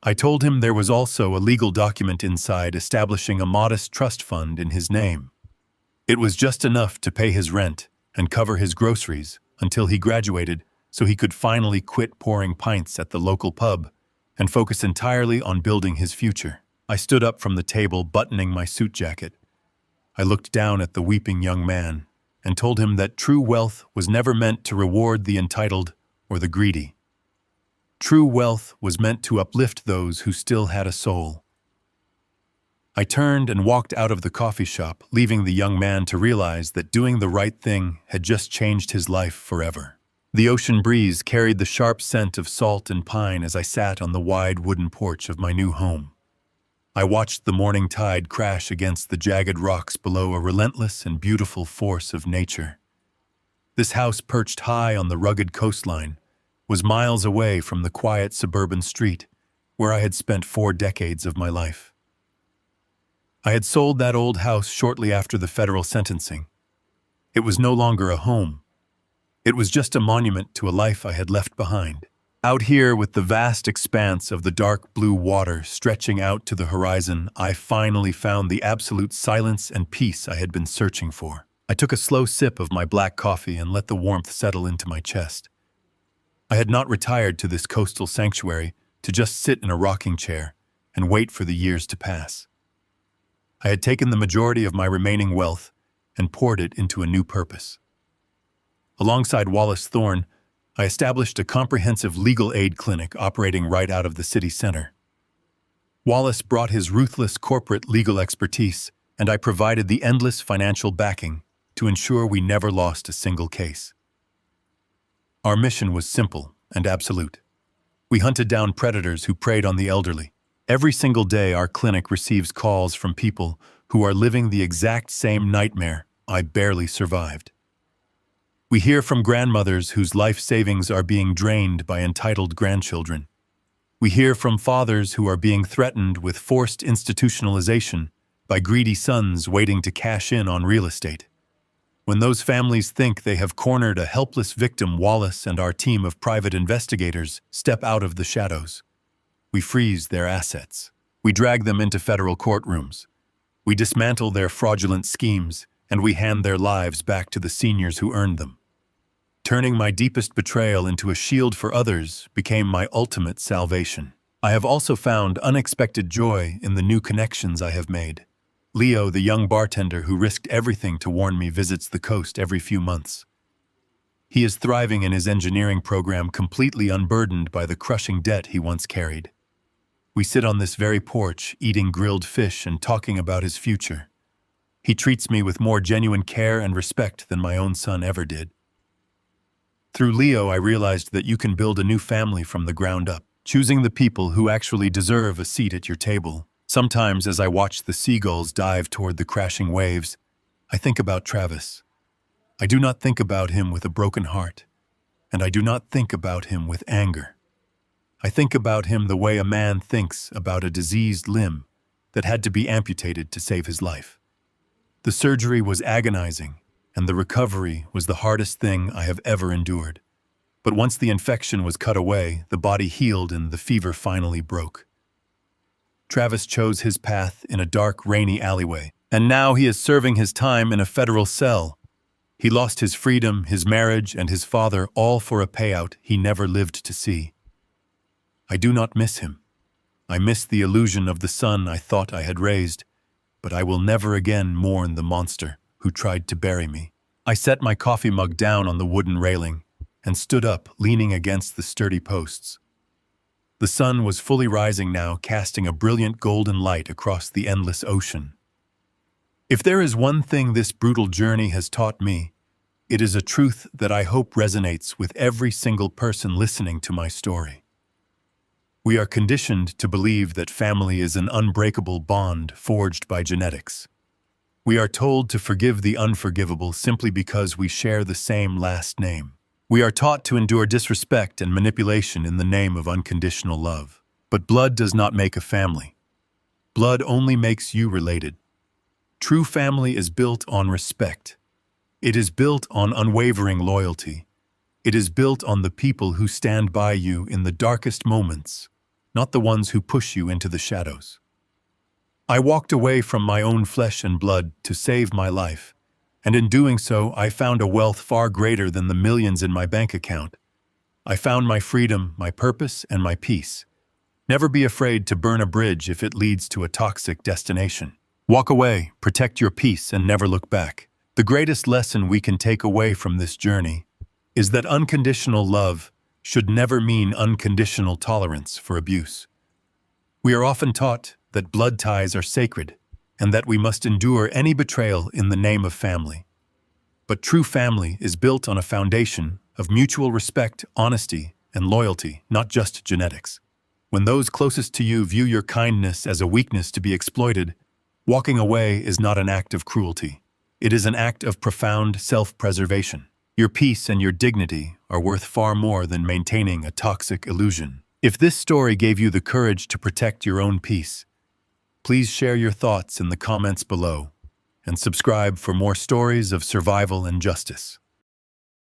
I told him there was also a legal document inside establishing a modest trust fund in his name. It was just enough to pay his rent and cover his groceries until he graduated, so he could finally quit pouring pints at the local pub and focus entirely on building his future. I stood up from the table, buttoning my suit jacket. I looked down at the weeping young man and told him that true wealth was never meant to reward the entitled or the greedy. True wealth was meant to uplift those who still had a soul. I turned and walked out of the coffee shop, leaving the young man to realize that doing the right thing had just changed his life forever. The ocean breeze carried the sharp scent of salt and pine as I sat on the wide wooden porch of my new home. I watched the morning tide crash against the jagged rocks below, a relentless and beautiful force of nature. This house, perched high on the rugged coastline, was miles away from the quiet suburban street where I had spent 4 decades of my life. I had sold that old house shortly after the federal sentencing. It was no longer a home. It was just a monument to a life I had left behind. Out here, with the vast expanse of the dark blue water stretching out to the horizon, I finally found the absolute silence and peace I had been searching for. I took a slow sip of my black coffee and let the warmth settle into my chest. I had not retired to this coastal sanctuary to just sit in a rocking chair and wait for the years to pass. I had taken the majority of my remaining wealth and poured it into a new purpose. Alongside Wallace Thorne, I established a comprehensive legal aid clinic operating right out of the city center. Wallace brought his ruthless corporate legal expertise, and I provided the endless financial backing to ensure we never lost a single case. Our mission was simple and absolute. We hunted down predators who preyed on the elderly. Every single day, our clinic receives calls from people who are living the exact same nightmare I barely survived. We hear from grandmothers whose life savings are being drained by entitled grandchildren. We hear from fathers who are being threatened with forced institutionalization by greedy sons waiting to cash in on real estate. When those families think they have cornered a helpless victim, Wallace and our team of private investigators step out of the shadows. We freeze their assets. We drag them into federal courtrooms. We dismantle their fraudulent schemes, and we hand their lives back to the seniors who earned them. Turning my deepest betrayal into a shield for others became my ultimate salvation. I have also found unexpected joy in the new connections I have made. Leo, the young bartender who risked everything to warn me, visits the coast every few months. He is thriving in his engineering program, completely unburdened by the crushing debt he once carried. We sit on this very porch, eating grilled fish and talking about his future. He treats me with more genuine care and respect than my own son ever did. Through Leo, I realized that you can build a new family from the ground up, choosing the people who actually deserve a seat at your table. Sometimes, as I watch the seagulls dive toward the crashing waves, I think about Travis. I do not think about him with a broken heart, and I do not think about him with anger. I think about him the way a man thinks about a diseased limb that had to be amputated to save his life. The surgery was agonizing, and the recovery was the hardest thing I have ever endured. But once the infection was cut away, the body healed and the fever finally broke. Travis chose his path in a dark, rainy alleyway, and now he is serving his time in a federal cell. He lost his freedom, his marriage, and his father, all for a payout he never lived to see. I do not miss him. I miss the illusion of the son I thought I had raised, but I will never again mourn the monster who tried to bury me. I set my coffee mug down on the wooden railing and stood up, leaning against the sturdy posts. The sun was fully rising now, casting a brilliant golden light across the endless ocean. If there is one thing this brutal journey has taught me, it is a truth that I hope resonates with every single person listening to my story. We are conditioned to believe that family is an unbreakable bond forged by genetics. We are told to forgive the unforgivable simply because we share the same last name. We are taught to endure disrespect and manipulation in the name of unconditional love. But blood does not make a family. Blood only makes you related. True family is built on respect. It is built on unwavering loyalty. It is built on the people who stand by you in the darkest moments, not the ones who push you into the shadows. I walked away from my own flesh and blood to save my life, and in doing so, I found a wealth far greater than the millions in my bank account. I found my freedom, my purpose, and my peace. Never be afraid to burn a bridge if it leads to a toxic destination. Walk away, protect your peace, and never look back. The greatest lesson we can take away from this journey is that unconditional love should never mean unconditional tolerance for abuse. We are often taught that blood ties are sacred and that we must endure any betrayal in the name of family. But true family is built on a foundation of mutual respect, honesty, and loyalty, not just genetics. When those closest to you view your kindness as a weakness to be exploited, walking away is not an act of cruelty. It is an act of profound self-preservation. Your peace and your dignity are worth far more than maintaining a toxic illusion. If this story gave you the courage to protect your own peace, please share your thoughts in the comments below and subscribe for more stories of survival and justice.